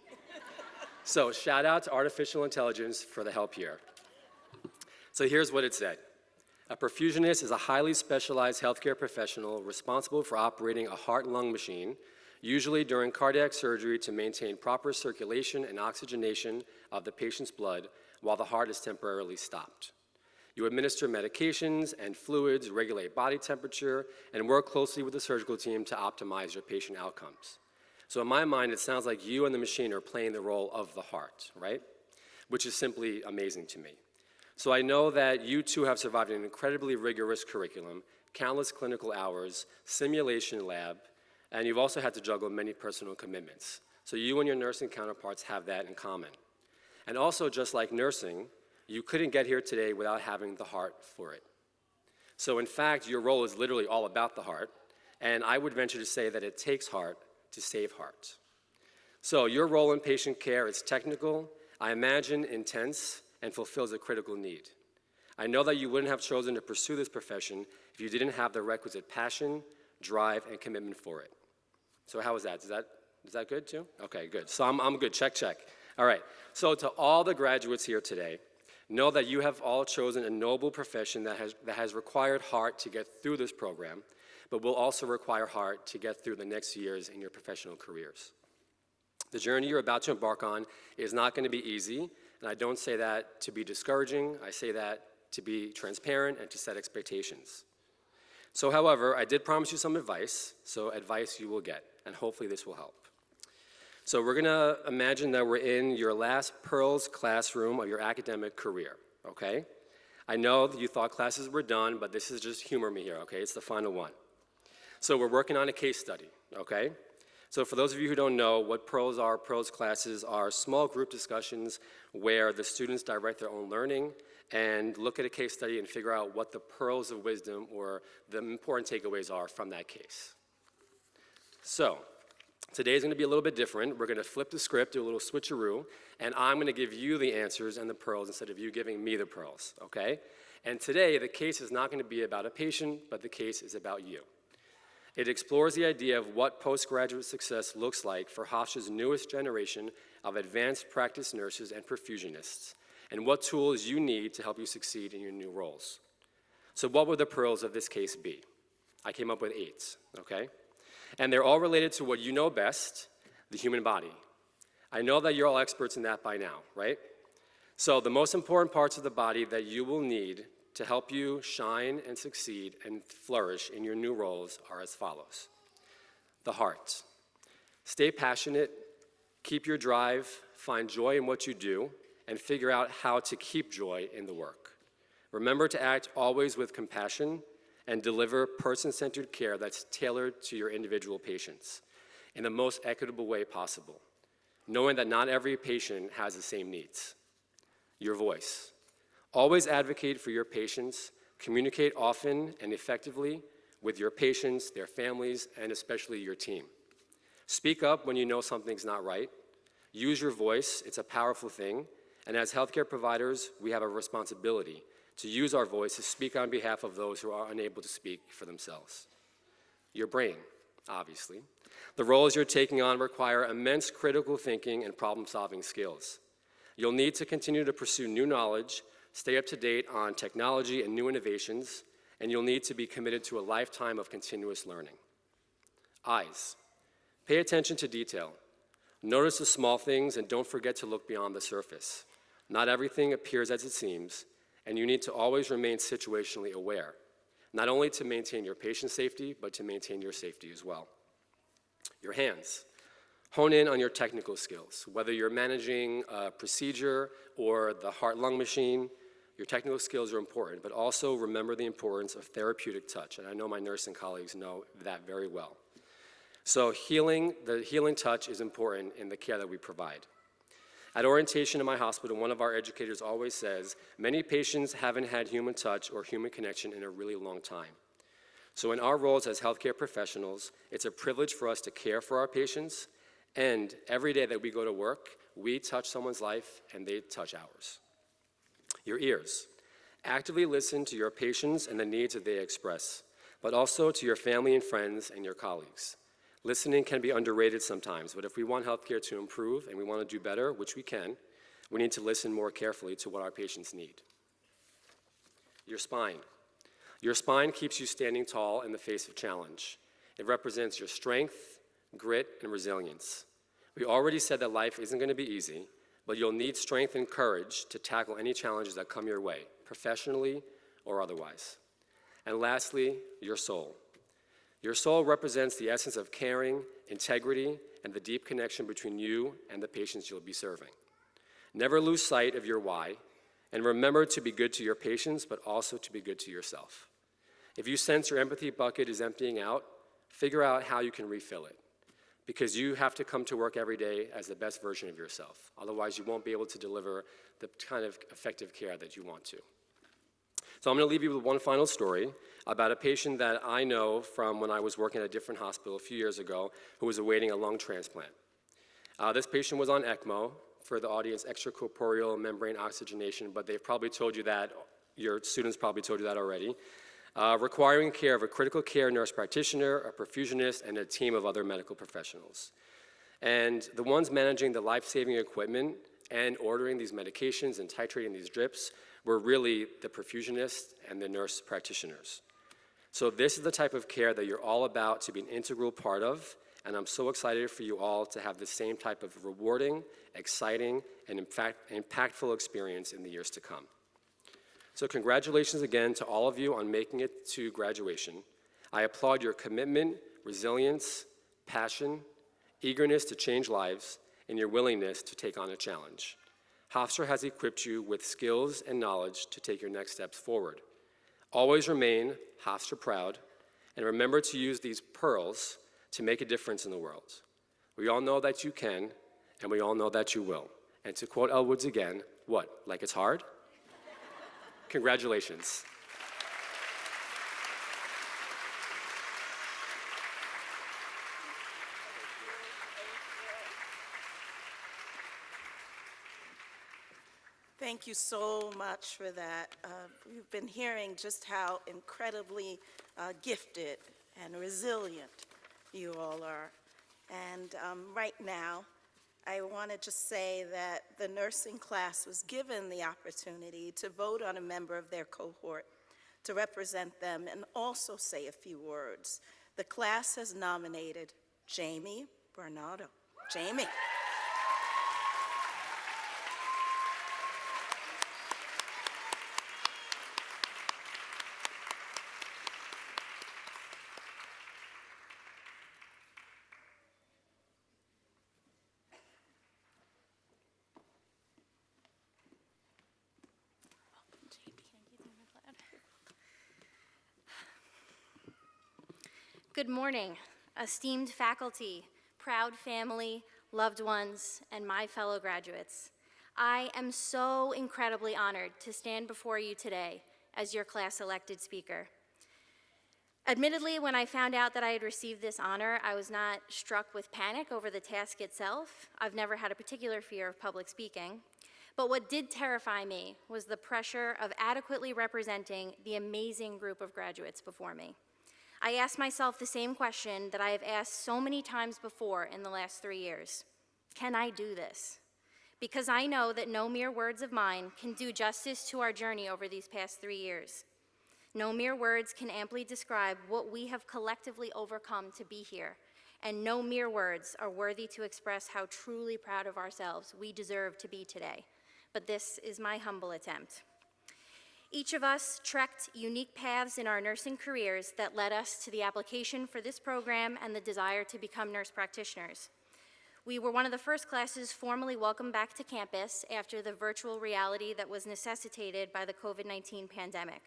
Speaker 6: So shout out to artificial intelligence for the help here. So here's what it said. A perfusionist is a highly specialized healthcare professional responsible for operating a heart-lung machine, usually during cardiac surgery to maintain proper circulation and oxygenation of the patient's blood while the heart is temporarily stopped. You administer medications and fluids, regulate body temperature, and work closely with the surgical team to optimize your patient outcomes. So in my mind, it sounds like you and the machine are playing the role of the heart, right? Which is simply amazing to me. So I know that you too have survived an incredibly rigorous curriculum, countless clinical hours, simulation lab, and you've also had to juggle many personal commitments. So you and your nursing counterparts have that in common. And also, just like nursing, you couldn't get here today without having the heart for it. So in fact, your role is literally all about the heart, and I would venture to say that it takes heart to save heart. So your role in patient care is technical, I imagine intense, and fulfills a critical need. I know that you wouldn't have chosen to pursue this profession if you didn't have the requisite passion, drive, and commitment for it. So how was that? Is that good too? Okay, good. So I'm good, check. All right, so to all the graduates here today, know that you have all chosen a noble profession that has required heart to get through this program, but will also require heart to get through the next years in your professional careers. The journey you're about to embark on is not going to be easy, and I don't say that to be discouraging. I say that to be transparent and to set expectations. So, however, I did promise you some advice, so advice you will get, and hopefully this will help. So we're going to imagine that we're in your last Pearls classroom of your academic career, okay? I know that you thought classes were done, but this is just humor me here, okay? It's the final one. So we're working on a case study, okay? So for those of you who don't know what Pearls are, Pearls classes are small group discussions where the students direct their own learning and look at a case study and figure out what the pearls of wisdom or the important takeaways are from that case. So today's going to be a little bit different. We're going to flip the script, do a little switcheroo, and I'm going to give you the answers and the pearls instead of you giving me the pearls, okay? And today, the case is not going to be about a patient, but the case is about you. It explores the idea of what postgraduate success looks like for Hofstra's newest generation of advanced practice nurses and perfusionists, and what tools you need to help you succeed in your new roles. So what would the pearls of this case be? I came up with 8, okay? And they're all related to what you know best, the human body. I know that you're all experts in that by now, right? So the most important parts of the body that you will need to help you shine and succeed and flourish in your new roles are as follows. The heart. Stay passionate, keep your drive, find joy in what you do, and figure out how to keep joy in the work. Remember to act always with compassion and deliver person-centered care that's tailored to your individual patients in the most equitable way possible, knowing that not every patient has the same needs. Your voice. Always advocate for your patients, communicate often and effectively with your patients, their families, and especially your team. Speak up when you know something's not right. Use your voice, it's a powerful thing, and as healthcare providers, we have a responsibility to use our voice to speak on behalf of those who are unable to speak for themselves. Your brain, obviously. The roles you're taking on require immense critical thinking and problem-solving skills. You'll need to continue to pursue new knowledge, stay up to date on technology and new innovations, and you'll need to be committed to a lifetime of continuous learning. Eyes. Pay attention to detail. Notice the small things and don't forget to look beyond the surface. Not everything appears as it seems, and you need to always remain situationally aware, not only to maintain your patient safety, but to maintain your safety as well. Your hands. Hone in on your technical skills. Whether you're managing a procedure or the heart-lung machine, your technical skills are important, but also remember the importance of therapeutic touch, and I know my nursing colleagues know that very well. So the healing touch is important in the care that we provide. At orientation in my hospital, one of our educators always says, many patients haven't had human touch or human connection in a really long time. So in our roles as healthcare professionals, it's a privilege for us to care for our patients, and every day that we go to work, we touch someone's life and they touch ours. Your ears. Actively listen to your patients and the needs that they express, but also to your family and friends and your colleagues. Listening can be underrated sometimes, but if we want healthcare to improve and we want to do better, which we can, we need to listen more carefully to what our patients need. Your spine. Your spine keeps you standing tall in the face of challenge. It represents your strength, grit, and resilience. We already said that life isn't going to be easy, but you'll need strength and courage to tackle any challenges that come your way, professionally or otherwise. And lastly, your soul. Your soul represents the essence of caring, integrity, and the deep connection between you and the patients you'll be serving. Never lose sight of your why, and remember to be good to your patients, but also to be good to yourself. If you sense your empathy bucket is emptying out, figure out how you can refill it, because you have to come to work every day as the best version of yourself. Otherwise, you won't be able to deliver the kind of effective care that you want to. So I'm going to leave you with one final story about a patient that I know from when I was working at a different hospital a few years ago who was awaiting a lung transplant. This patient was on ECMO, for the audience, extracorporeal membrane oxygenation, but they've probably told you that, your students probably told you that already, requiring care of a critical care nurse practitioner, a perfusionist, and a team of other medical professionals. And the ones managing the life-saving equipment and ordering these medications and titrating these drips were really the perfusionists and the nurse practitioners. So this is the type of care that you're all about to be an integral part of, and I'm so excited for you all to have the same type of rewarding, exciting, and impactful experience in the years to come. So congratulations again to all of you on making it to graduation. I applaud your commitment, resilience, passion, eagerness to change lives, and your willingness to take on a challenge. Hofstra has equipped you with skills and knowledge to take your next steps forward. Always remain Hofstra proud, and remember to use these pearls to make a difference in the world. We all know that you can, and we all know that you will. And to quote Elle Woods again, what, like it's hard? Congratulations.
Speaker 1: Thank you so much for that. We've been hearing just how incredibly gifted and resilient you all are. And right now, I want to just say that the nursing class was given the opportunity to vote on a member of their cohort to represent them and also say a few words. The class has nominated Jamie Bernardo. Jamie.
Speaker 7: Good morning, esteemed faculty, proud family, loved ones, and my fellow graduates. I am so incredibly honored to stand before you today as your class-elected speaker. Admittedly, when I found out that I had received this honor, I was not struck with panic over the task itself. I've never had a particular fear of public speaking. But what did terrify me was the pressure of adequately representing the amazing group of graduates before me. I asked myself the same question that I have asked so many times before in the last 3 years. Can I do this? Because I know that no mere words of mine can do justice to our journey over these past 3 years. No mere words can amply describe what we have collectively overcome to be here, and no mere words are worthy to express how truly proud of ourselves we deserve to be today. But this is my humble attempt. Each of us trekked unique paths in our nursing careers that led us to the application for this program and the desire to become nurse practitioners. We were one of the first classes formally welcomed back to campus after the virtual reality that was necessitated by the COVID-19 pandemic.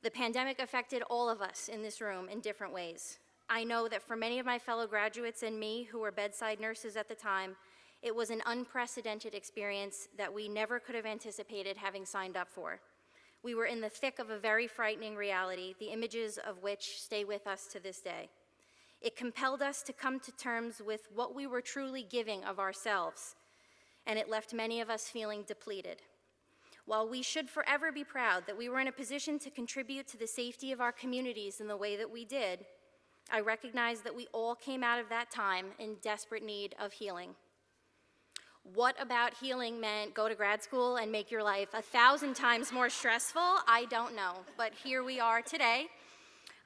Speaker 7: The pandemic affected all of us in this room in different ways. I know that for many of my fellow graduates and me who were bedside nurses at the time, it was an unprecedented experience that we never could have anticipated having signed up for. We were in the thick of a very frightening reality, the images of which stay with us to this day. It compelled us to come to terms with what we were truly giving of ourselves, and it left many of us feeling depleted. While we should forever be proud that we were in a position to contribute to the safety of our communities in the way that we did, I recognize that we all came out of that time in desperate need of healing. What about healing meant go to grad school and make your life 1,000 times more stressful? I don't know, but here we are today.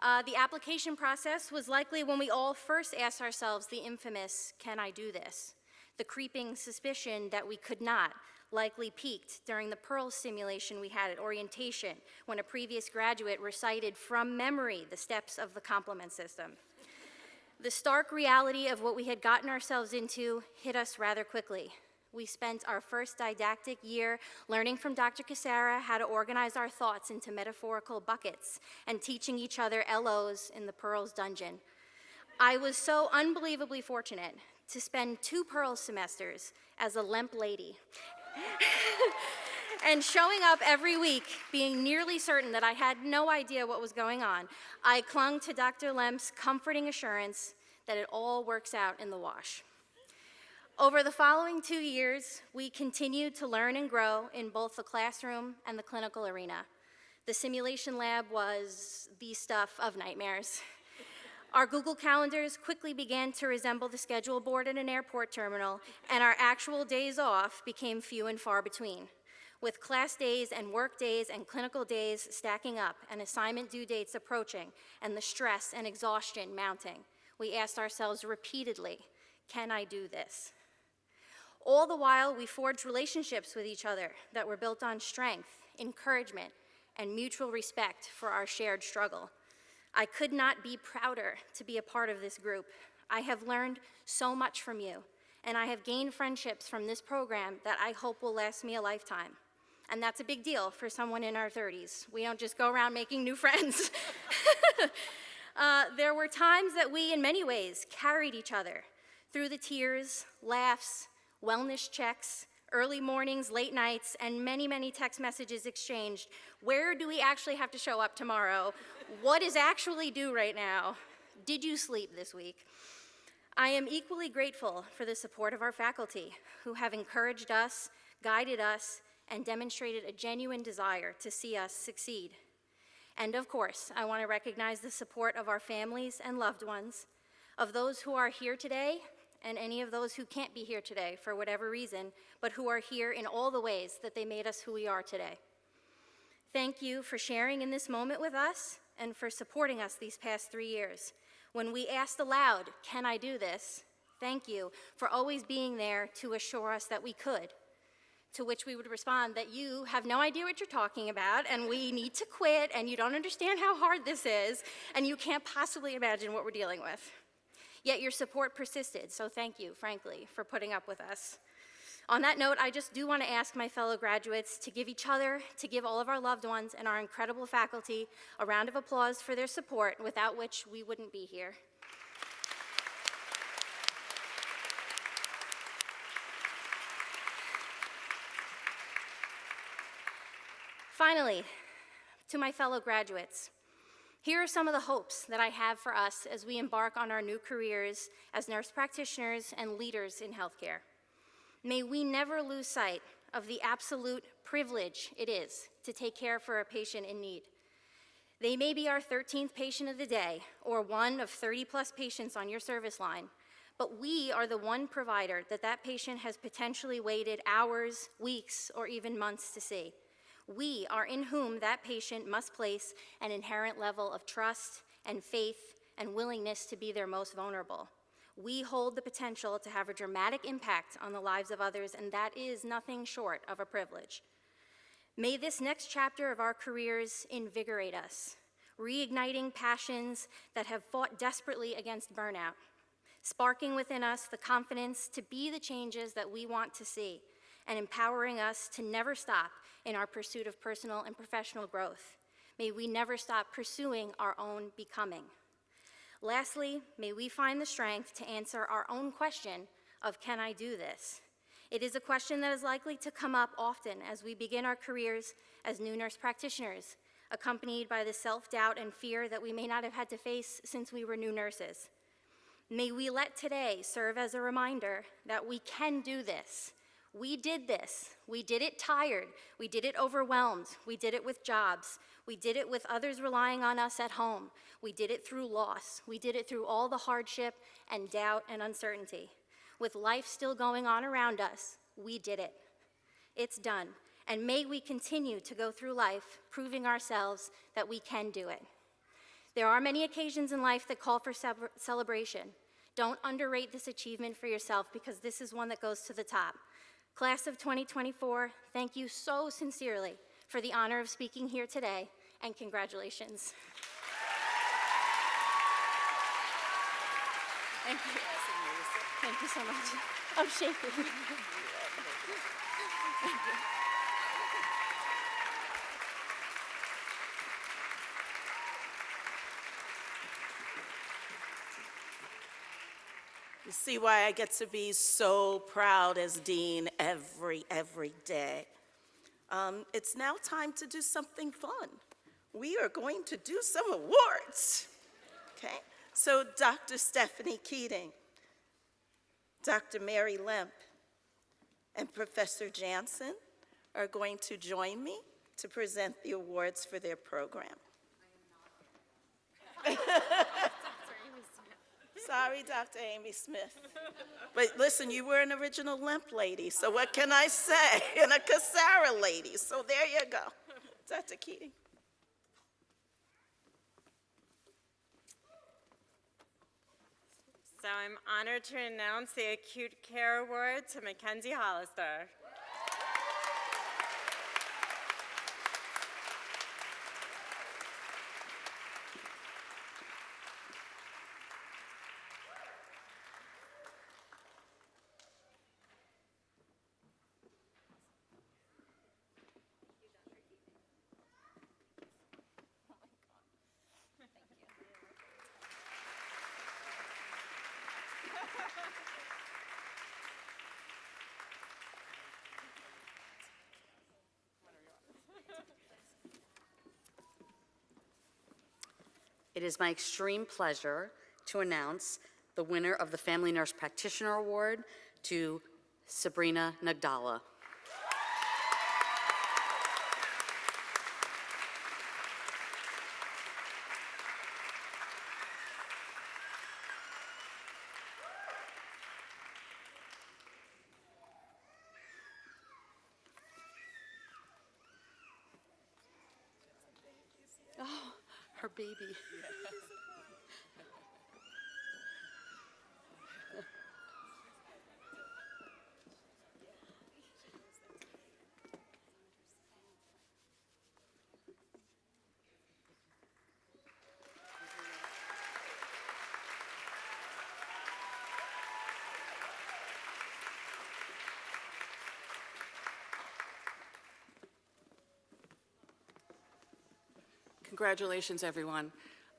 Speaker 7: The application process was likely when we all first asked ourselves the infamous, can I do this? The creeping suspicion that we could not likely peaked during the Pearl simulation we had at orientation when a previous graduate recited from memory the steps of the complement system. The stark reality of what we had gotten ourselves into hit us rather quickly. We spent our first didactic year learning from Dr. Cassara how to organize our thoughts into metaphorical buckets and teaching each other LOs in the Pearls dungeon. I was so unbelievably fortunate to spend 2 Pearl semesters as a limp lady and showing up every week being nearly certain that I had no idea what was going on. I clung to Dr. Lemp's comforting assurance that it all works out in the wash. Over the following 2 years, we continued to learn and grow in both the classroom and the clinical arena. The simulation lab was the stuff of nightmares. Our Google Calendars quickly began to resemble the schedule board at an airport terminal, and our actual days off became few and far between. With class days and work days and clinical days stacking up and assignment due dates approaching and the stress and exhaustion mounting, we asked ourselves repeatedly, can I do this? All the while, we forged relationships with each other that were built on strength, encouragement, and mutual respect for our shared struggle. I could not be prouder to be a part of this group. I have learned so much from you, and I have gained friendships from this program that I hope will last me a lifetime. And that's a big deal for someone in our 30s. We don't just go around making new friends. There were times that we, in many ways, carried each other through the tears, laughs, wellness checks, early mornings, late nights, and many, many text messages exchanged. Where do we actually have to show up tomorrow? What is actually due right now? Did you sleep this week? I am equally grateful for the support of our faculty, who have encouraged us, guided us, and demonstrated a genuine desire to see us succeed. And of course, I want to recognize the support of our families and loved ones, of those who are here today, and any of those who can't be here today for whatever reason, but who are here in all the ways that they made us who we are today. Thank you for sharing in this moment with us and for supporting us these past 3 years. When we asked aloud, can I do this? Thank you for always being there to assure us that we could. To which we would respond that you have no idea what you're talking about, and we need to quit, and you don't understand how hard this is, and you can't possibly imagine what we're dealing with. Yet your support persisted, so thank you, frankly, for putting up with us. On that note, I just do want to ask my fellow graduates to give each other, to give all of our loved ones and our incredible faculty a round of applause for their support, without which we wouldn't be here. Finally, to my fellow graduates, here are some of the hopes that I have for us as we embark on our new careers as nurse practitioners and leaders in healthcare. May we never lose sight of the absolute privilege it is to take care for a patient in need. They may be our 13th patient of the day or one of 30+ patients on your service line, but we are the one provider that that patient has potentially waited hours, weeks, or even months to see. We are in whom that patient must place an inherent level of trust and faith and willingness to be their most vulnerable. We hold the potential to have a dramatic impact on the lives of others, and that is nothing short of a privilege. May this next chapter of our careers invigorate us, reigniting passions that have fought desperately against burnout, sparking within us the confidence to be the changes that we want to see, and empowering us to never stop in our pursuit of personal and professional growth. May we never stop pursuing our own becoming. Lastly, may we find the strength to answer our own question of, can I do this? It is a question that is likely to come up often as we begin our careers as new nurse practitioners, accompanied by the self-doubt and fear that we may not have had to face since we were new nurses. May we let today serve as a reminder that we can do this. We did this. We did it tired. We did it overwhelmed. We did it with jobs. We did it with others relying on us at home. We did it through loss. We did it through all the hardship and doubt and uncertainty. With life still going on around us, we did it. It's done. And may we continue to go through life proving ourselves that we can do it. There are many occasions in life that call for celebration. Don't underrate this achievement for yourself, because this is one that goes to the top. Class of 2024, thank you so sincerely for the honor of speaking here today, and congratulations. Thank you. Thank you so much. I'm shaking.
Speaker 1: You see why I get to be so proud as dean every day. It's now time to do something fun. We are going to do some awards, okay? So Dr. Stephanie Keating, Dr. Mary Lemp, and Professor Jansen are going to join me to present the awards for their program. Sorry, Dr. Amy Smith. But listen, you were an original Lemp lady, so what can I say? And a Casara lady, so there you go. Dr. Keating.
Speaker 8: So I'm honored to announce the Acute Care Award to Mackenzie Hollister.
Speaker 9: It is my extreme pleasure to announce the winner of the Family Nurse Practitioner Award to Sabrina Nagdala. Oh, her baby.
Speaker 10: Congratulations, everyone.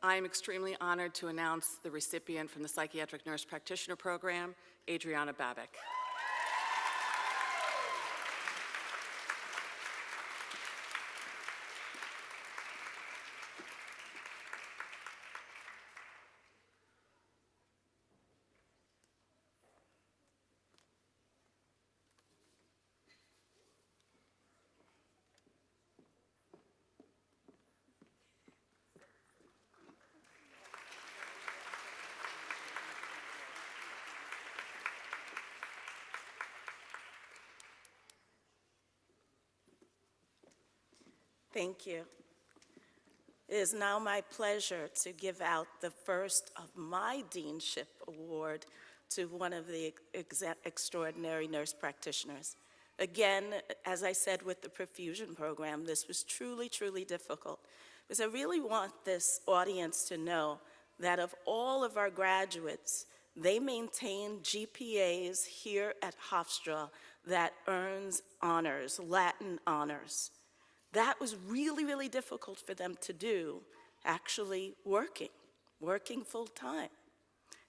Speaker 10: I am extremely honored to announce the recipient from the Psychiatric Nurse Practitioner Program, Adriana Babick.
Speaker 1: Thank you. It is now my pleasure to give out the first of my Deanship Award to one of the extraordinary nurse practitioners. Again, as I said with the perfusion program, this was truly, truly difficult, because I really want this audience to know that of all of our graduates, they maintain GPAs here at Hofstra that earns honors, Latin honors. That was really, really difficult for them to do, actually working full-time,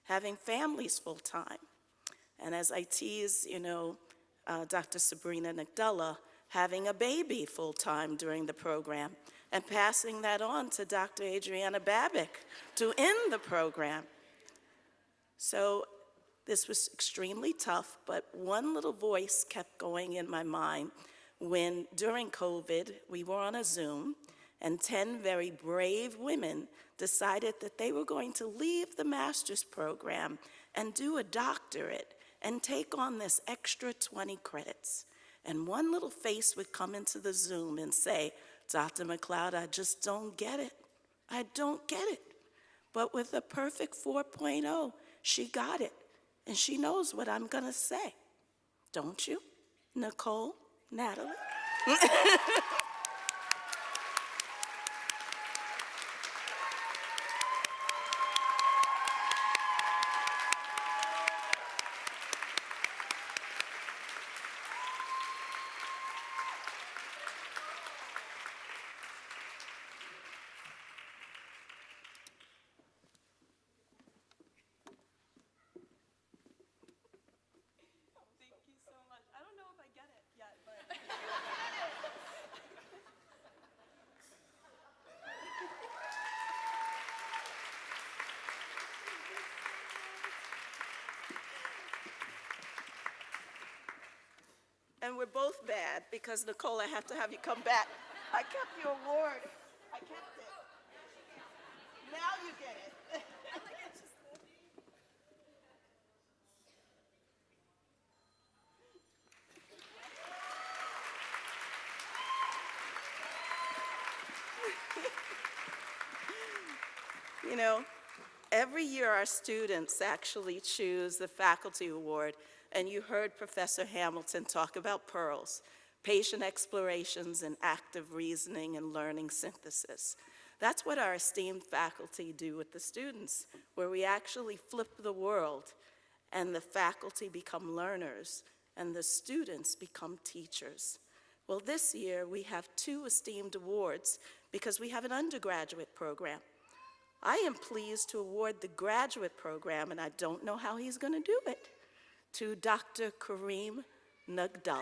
Speaker 1: having families full-time. And as I tease, Dr. Sabrina Nagdala, having a baby full-time during the program, and passing that on to Dr. Adriana Babick to end the program. So This was extremely tough, but one little voice kept going in my mind when, during COVID, we were on a Zoom, and 10 very brave women decided that they were going to leave the master's program and do a doctorate and take on this extra 20 credits. And one little face would come into the Zoom and say, "Dr. McLeod, I just don't get it. I don't get it." But with a perfect 4.0, she got it. And she knows what I'm going to say. Don't you, Nicole, Natalie? And we're both bad because, Nicole, I have to have you come back. I kept your award. I kept it. Now you get it. You know, every year our students actually choose the faculty award, and you heard Professor Hamilton talk about pearls, patient explorations and active reasoning and learning synthesis. That's what our esteemed faculty do with the students, where we actually flip the world and the faculty become learners and the students become teachers. Well, this year we have 2 esteemed awards because we have an undergraduate program. I am pleased to award the graduate program, and I don't know how he's going to do it, to Dr. Kareem Nagdallah.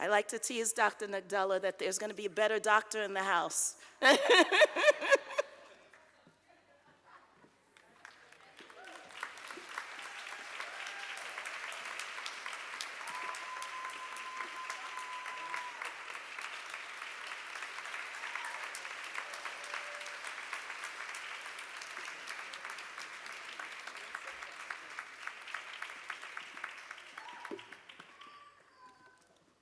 Speaker 1: I like to tease Dr. Nagdallah that there's going to be a better doctor in the house.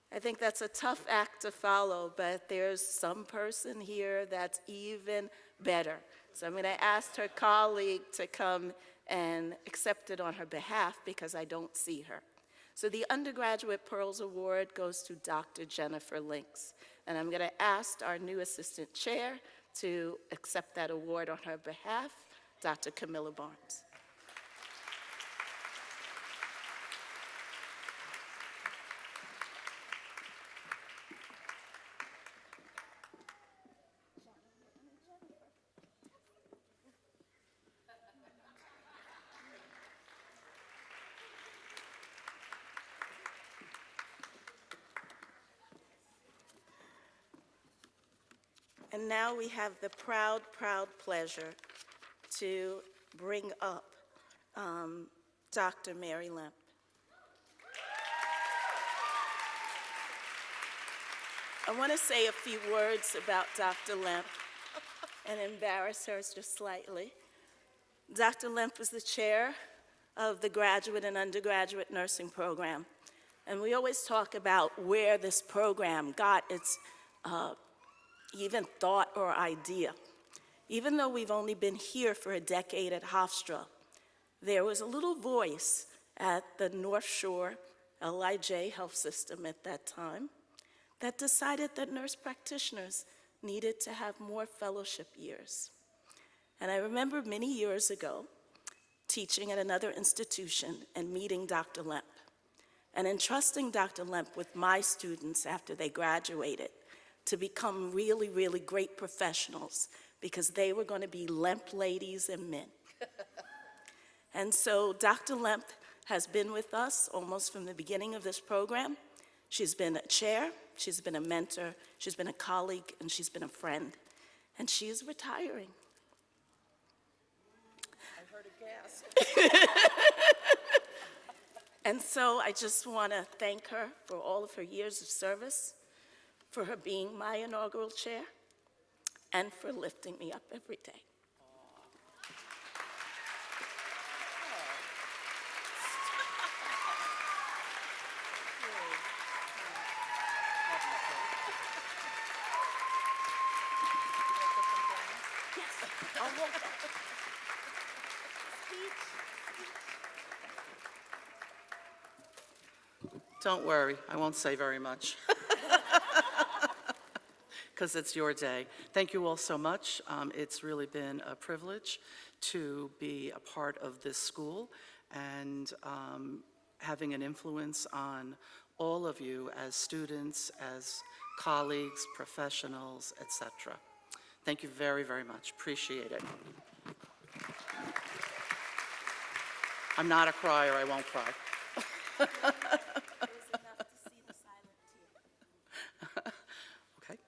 Speaker 1: I think that's a tough act to follow, but there's some person here that's even better. So I'm going to ask her colleague to come and accept it on her behalf because I don't see her. So the Undergraduate Pearls Award goes to Dr. Jennifer Links. And I'm going to ask our new assistant chair to accept that award on her behalf, Dr. Camilla Barnes. And now we have the proud, proud pleasure to bring up Dr. Mary Lemp. I want to say a few words about Dr. Lemp and embarrass her just slightly. Dr. Lemp was the chair of the graduate and undergraduate nursing program. And we always talk about where this program got its even thought or idea. Even though we've only been here for a decade at Hofstra, there was a little voice at the North Shore LIJ health system at that time that decided that nurse practitioners needed to have more fellowship years. And I remember many years ago teaching at another institution and meeting Dr. Lemp and entrusting Dr. Lemp with my students after they graduated to become really, really great professionals because they were going to be Lemp ladies and men. And so Dr. Lemp has been with us almost from the beginning of this program. She's been a chair, she's been a mentor, she's been a colleague, and she's been a friend. And she is retiring. I heard a gasp. And so I just want to thank her for all of her years of service, for her being my inaugural chair, and for lifting me up every day.
Speaker 11: Don't worry, I won't say very much, because it's your day. Thank you all so much. It's really been a privilege to be a part of this school and having an influence on all of you as students, as colleagues, professionals, etc. Thank you very, very much. Appreciate it. I'm not a crier, I won't cry. Okay.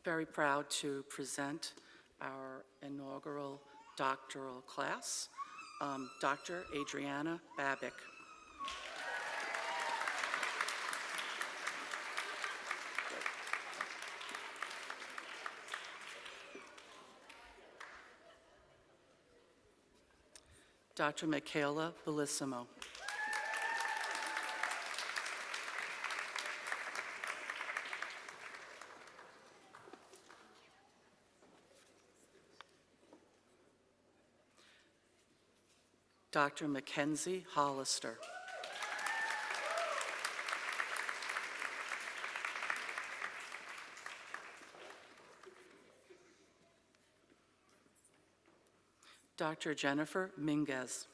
Speaker 11: Very proud to present our inaugural doctoral class, Dr. Adriana Babic. Dr. Michaela Bellissimo. Dr. Mackenzie Hollister. Dr. Jennifer Minguez.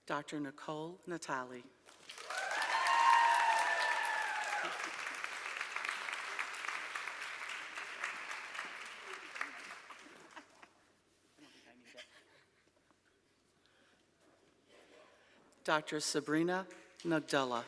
Speaker 11: Dr. Nicole Natali. Dr. Sabrina Nagdella.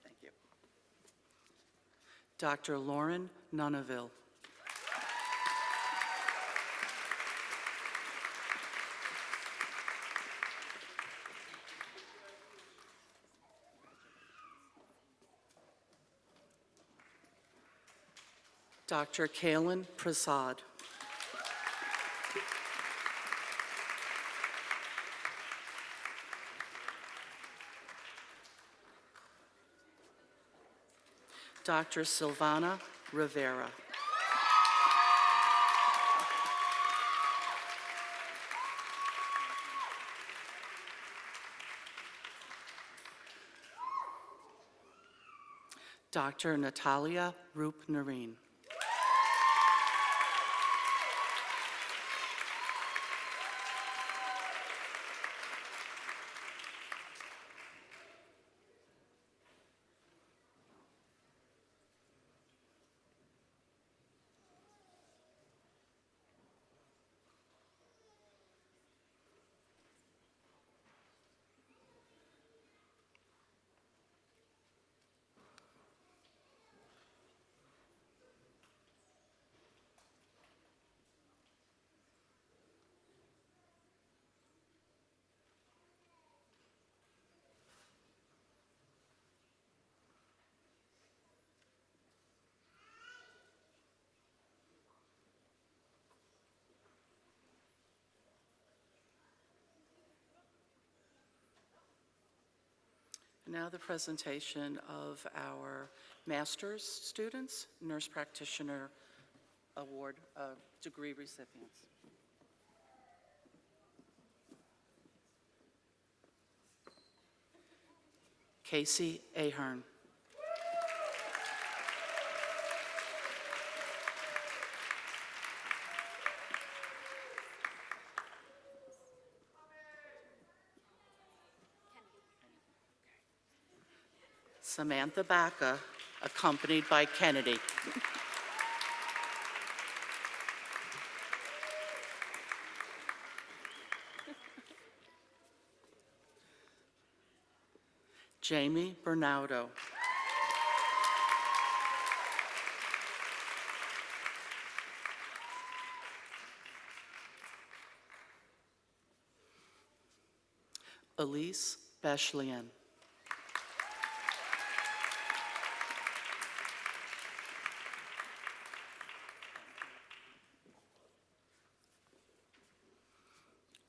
Speaker 11: Thank you. Dr. Lauren Nunaville. Dr. Kaylin Prasad. Dr. Silvana Rivera. Dr. Natalia Rup-Nareen. Now the presentation of our master's students, Nurse Practitioner Award degree recipients. Casey Ahern. Samantha Baca, accompanied by Kennedy. Jamie Bernardo. Elise Bashlian.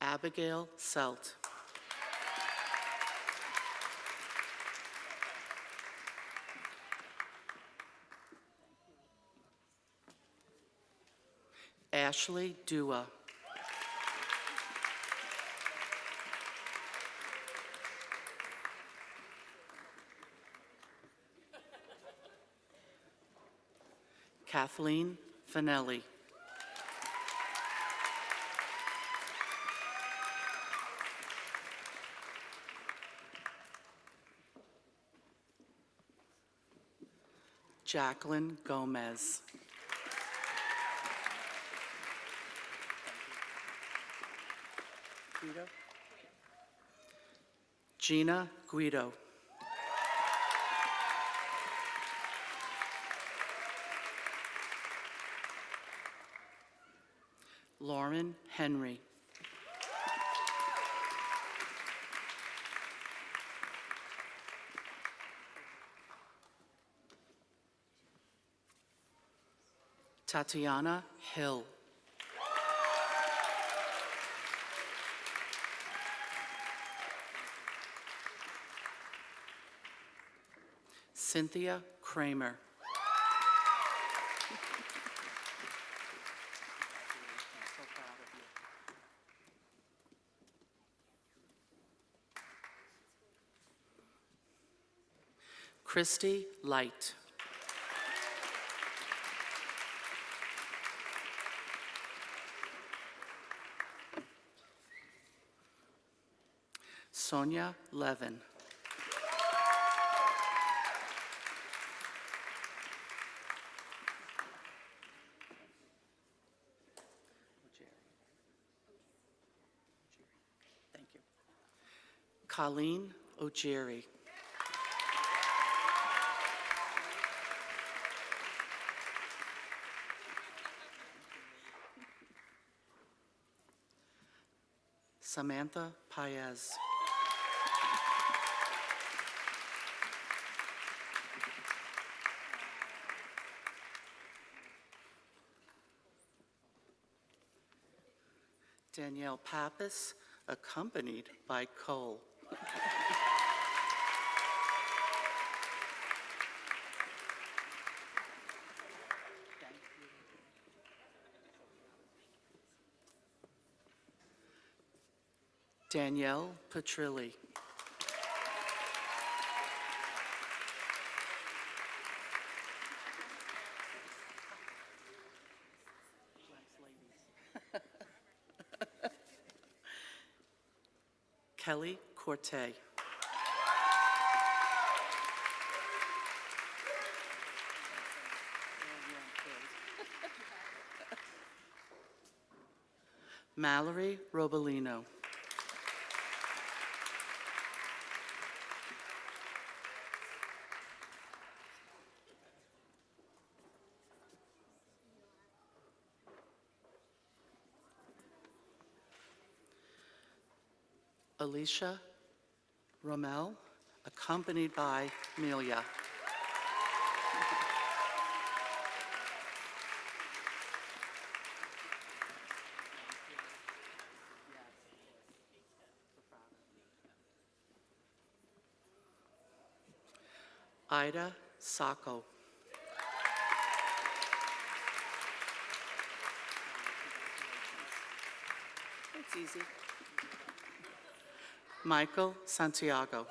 Speaker 11: Abigail Selt. Ashley Dua. Kathleen Finelli. Jacqueline Gomez. Guido. Gina Guido. Lauren Henry. Tatiana Hill. Cynthia Kramer. Christy Light. Sonia Levin. Thank you. Colleen O'Jerry. Samantha Paez. Danielle Pappas, accompanied by Cole. Danielle Petrilli. Kelly Corte. Mallory Robolino. Alicia Rommel, accompanied by Amelia. Ida Sacco. It's easy. Michael Santiago.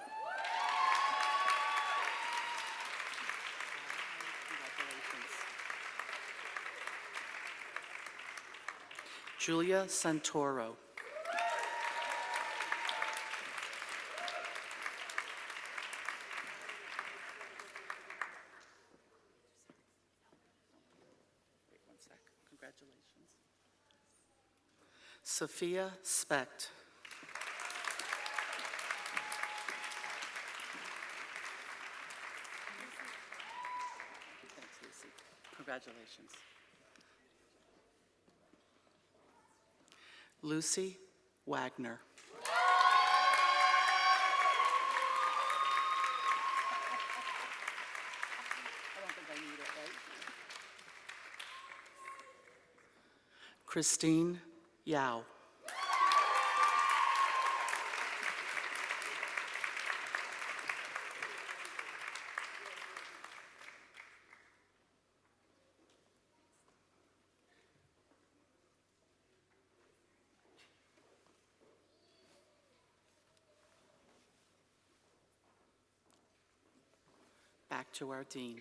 Speaker 11: Julia Santoro. Wait 1 sec. Congratulations. Sophia Specht. Thanks, Lucy. Congratulations. Lucy Wagner. I don't think I need it, right? Christine Yao. Back to our dean.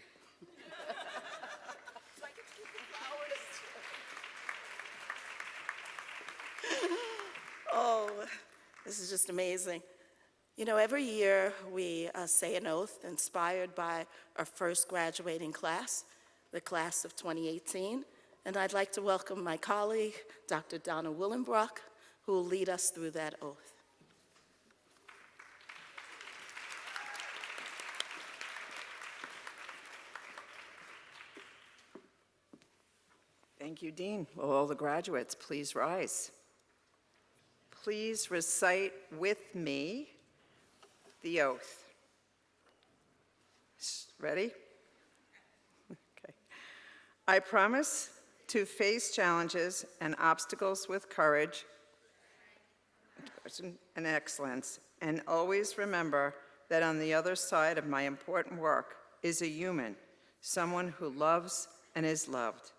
Speaker 1: Oh, this is just amazing. You know, every year we say an oath inspired by our first graduating class, the class of 2018. And I'd like to welcome my colleague, Dr. Donna Willenbrock, who will lead us through that oath.
Speaker 12: Thank you, Dean. Will all the graduates please rise? Please recite with me the oath. Ready? Okay. I promise to face challenges and obstacles with courage and excellence, and always remember that on the other side of my important work is a human, someone who loves and is loved.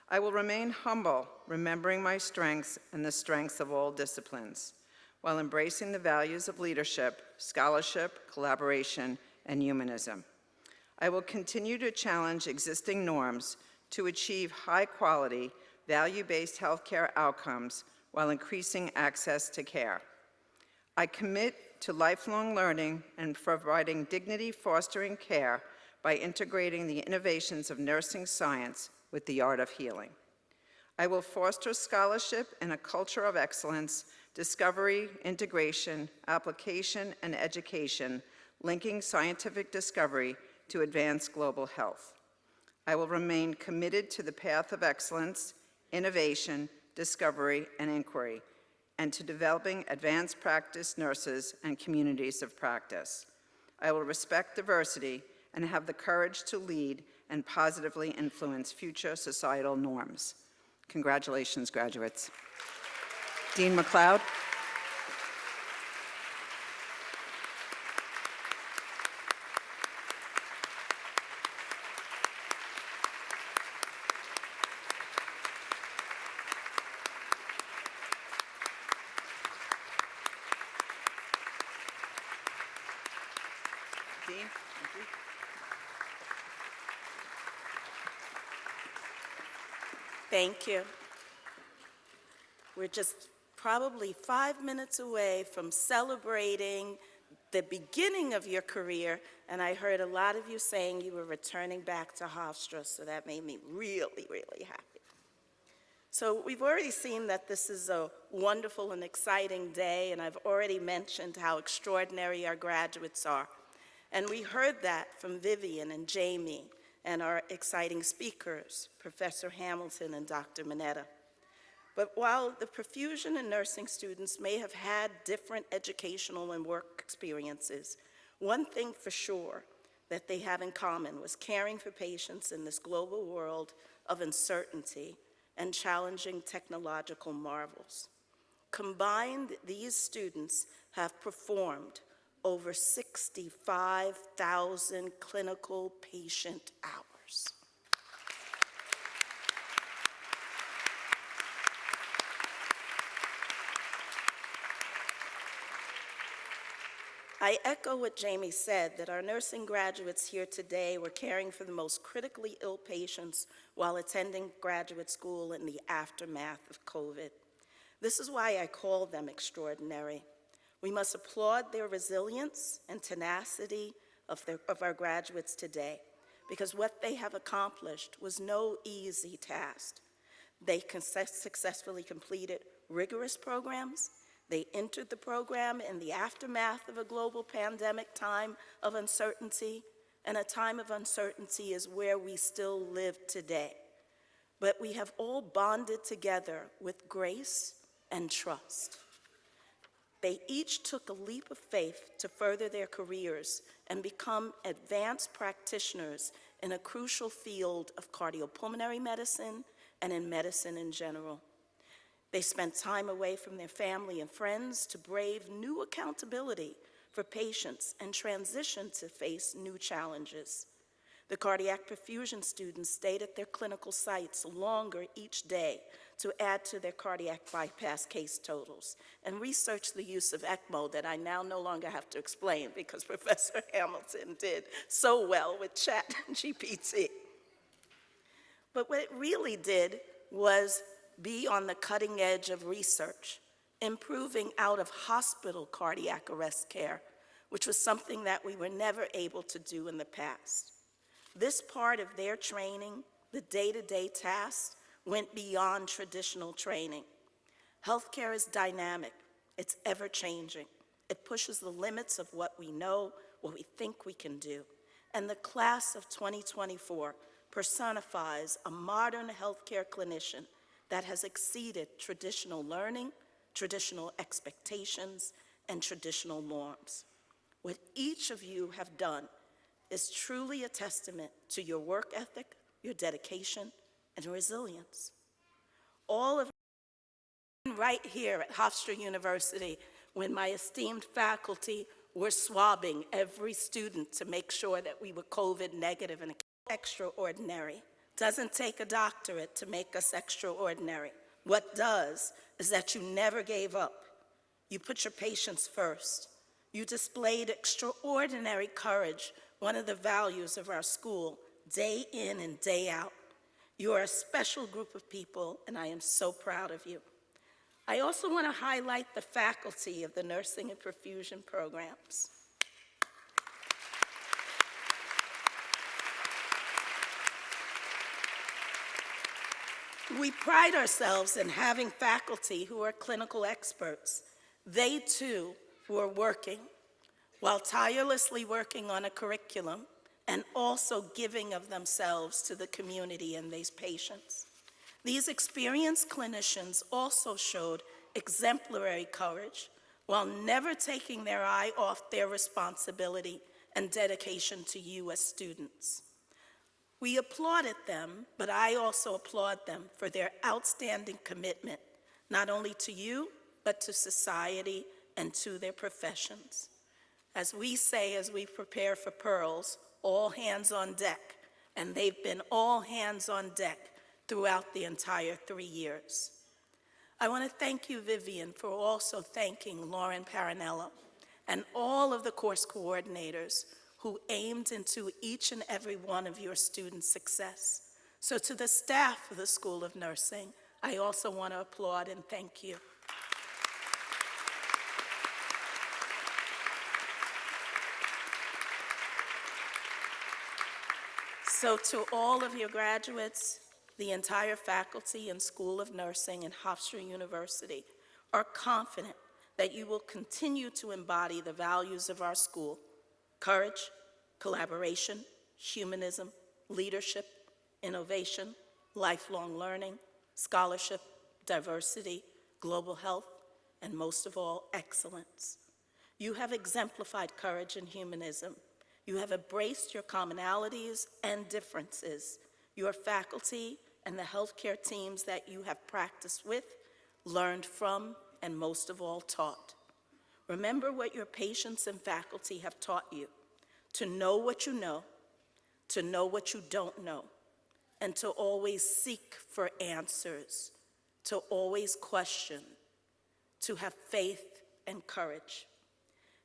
Speaker 12: I will remain humble, remembering my strengths and the strengths of all disciplines, while embracing the values of leadership, scholarship, collaboration, and humanism. I will continue to challenge existing norms to achieve high-quality, value-based healthcare outcomes while increasing access to care. I commit to lifelong learning and providing dignity-fostering care by integrating the innovations of nursing science with the art of healing. I will foster scholarship and a culture of excellence, discovery, integration, application, and education, linking scientific discovery to advance global health. I will remain committed to the path of excellence, innovation, discovery, and inquiry, and to developing advanced practice nurses and communities of practice. I will respect diversity and have the courage to lead and positively influence future societal norms. Congratulations, graduates. Dean McLeod. Dean, thank you.
Speaker 1: Thank you. We're just probably 5 minutes away from celebrating the beginning of your career, and I heard a lot of you saying you were returning back to Hofstra, so that made me really, really happy. So we've already seen that this is a wonderful and exciting day, and I've already mentioned how extraordinary our graduates are. And we heard that from Vivian and Jamie and our exciting speakers, Professor Hamilton and Dr. Mineta. But while the perfusion and nursing students may have had different educational and work experiences, one thing for sure that they have in common was caring for patients in this global world of uncertainty and challenging technological marvels. Combined, these students have performed over 65,000 clinical patient hours. I echo what Jamie said, that our nursing graduates here today were caring for the most critically ill patients while attending graduate school in the aftermath of COVID. This is why I call them extraordinary. We must applaud their resilience and tenacity of our graduates today, because what they have accomplished was no easy task. They successfully completed rigorous programs. They entered the program in the aftermath of a global pandemic time of uncertainty, and a time of uncertainty is where we still live today. But we have all bonded together with grace and trust. They each took a leap of faith to further their careers and become advanced practitioners in a crucial field of cardiopulmonary medicine and in medicine in general. They spent time away from their family and friends to brave new accountability for patients and transition to face new challenges. The cardiac perfusion students stayed at their clinical sites longer each day to add to their cardiac bypass case totals and researched the use of ECMO that I now no longer have to explain because Professor Hamilton did so well with ChatGPT. But what it really did was be on the cutting edge of research, improving out of hospital cardiac arrest care, which was something that we were never able to do in the past. This part of their training, the day-to-day tasks, went beyond traditional training. Healthcare is dynamic, it's ever-changing. It pushes the limits of what we know, what we think we can do. And the class of 2024 personifies a modern healthcare clinician that has exceeded traditional learning, traditional expectations, and traditional norms. What each of you have done is truly a testament to your work ethic, your dedication, and resilience. All of right here at Hofstra University when my esteemed faculty were swabbing every student to make sure that we were COVID negative and extraordinary. Doesn't take a doctorate to make us extraordinary. What does is that you never gave up. You put your patients first. You displayed extraordinary courage, one of the values of our school, day in and day out. You are a special group of people, and I am so proud of you. I also want to highlight the faculty of the nursing and perfusion programs. We pride ourselves in having faculty who are clinical experts. They too were working, while tirelessly working on a curriculum and also giving of themselves to the community and these patients. These experienced clinicians also showed exemplary courage while never taking their eye off their responsibility and dedication to you as students. We applauded them, but I also applaud them for their outstanding commitment, not only to you, but to society and to their professions. As we say as we prepare for Pearls, all hands on deck, and they've been all hands on deck throughout the entire 3 years. I want to thank you, Vivian, for also thanking Lauren Parinello and all of the course coordinators who aimed into each and every one of your students' success. So to the staff of the School of Nursing, I also want to applaud and thank you. So to all of your graduates, the entire faculty and School of Nursing and Hofstra University are confident that you will continue to embody the values of our school: courage, collaboration, humanism, leadership, innovation, lifelong learning, scholarship, diversity, global health, and most of all, excellence. You have exemplified courage and humanism. You have embraced your commonalities and differences. Your faculty and the healthcare teams that you have practiced with, learned from, and most of all, taught. Remember what your patients and faculty have taught you, to know what you know, to know what you don't know, and to always seek for answers, to always question, to have faith and courage.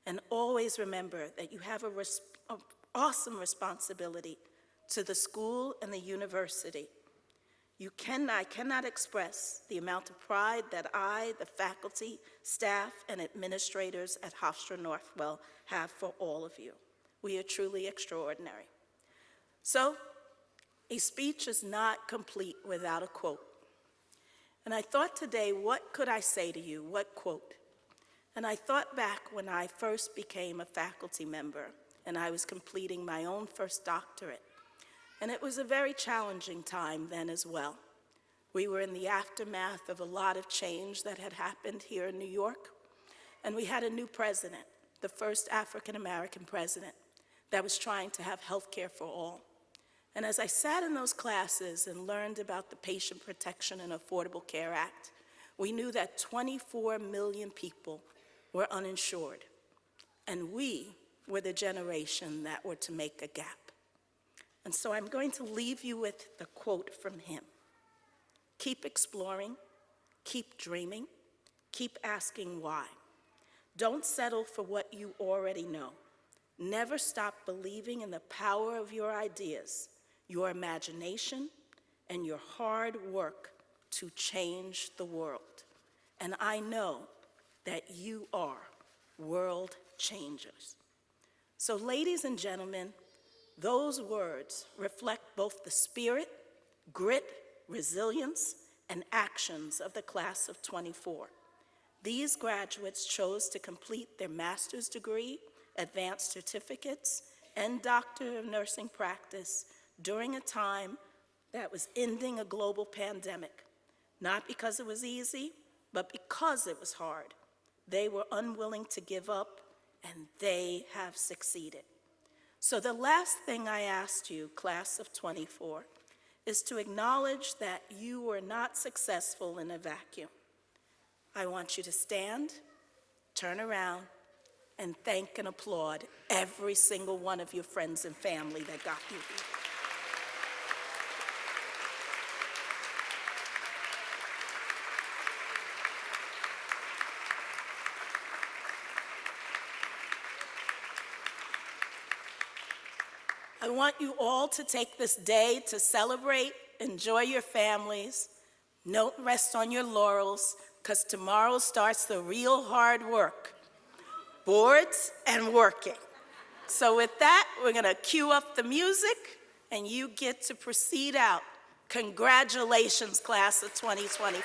Speaker 1: And always remember that you have an awesome responsibility to the school and the university. I cannot express the amount of pride that I, the faculty, staff, and administrators at Hofstra Northwell have for all of you. We are truly extraordinary. So, a speech is not complete without a quote. And I thought today, what could I say to you? What quote? And I thought back when I first became a faculty member and I was completing my own first doctorate. And it was a very challenging time then as well. We were in the aftermath of a lot of change that had happened here in New York. And we had a new president, the first African-American president, that was trying to have health care for all. And as I sat in those classes and learned about the Patient Protection and Affordable Care Act, we knew that 24 million people were uninsured. And we were the generation that were to make a gap. And so I'm going to leave you with the quote from him. Keep exploring, keep dreaming, keep asking why. Don't settle for what you already know. Never stop believing in the power of your ideas, your imagination, and your hard work to change the world. And I know that you are world changers. So, ladies and gentlemen, those words reflect both the spirit, grit, resilience, and actions of the class of 24. These graduates chose to complete their master's degree, advanced certificates, and Doctor of Nursing practice during a time that was ending a global pandemic, not because it was easy, but because it was hard. They were unwilling to give up, and they have succeeded. So the last thing I asked you, class of 24, is to acknowledge that you were not successful in a vacuum. I want you to stand, turn around, and thank and applaud every single one of your friends and family that got you here. I want you all to take this day to celebrate, enjoy your families. Don't rest on your laurels, because tomorrow starts the real hard work, boards and working. So with that, we're going to cue up the music, and you get to proceed out. Congratulations, class of 2024.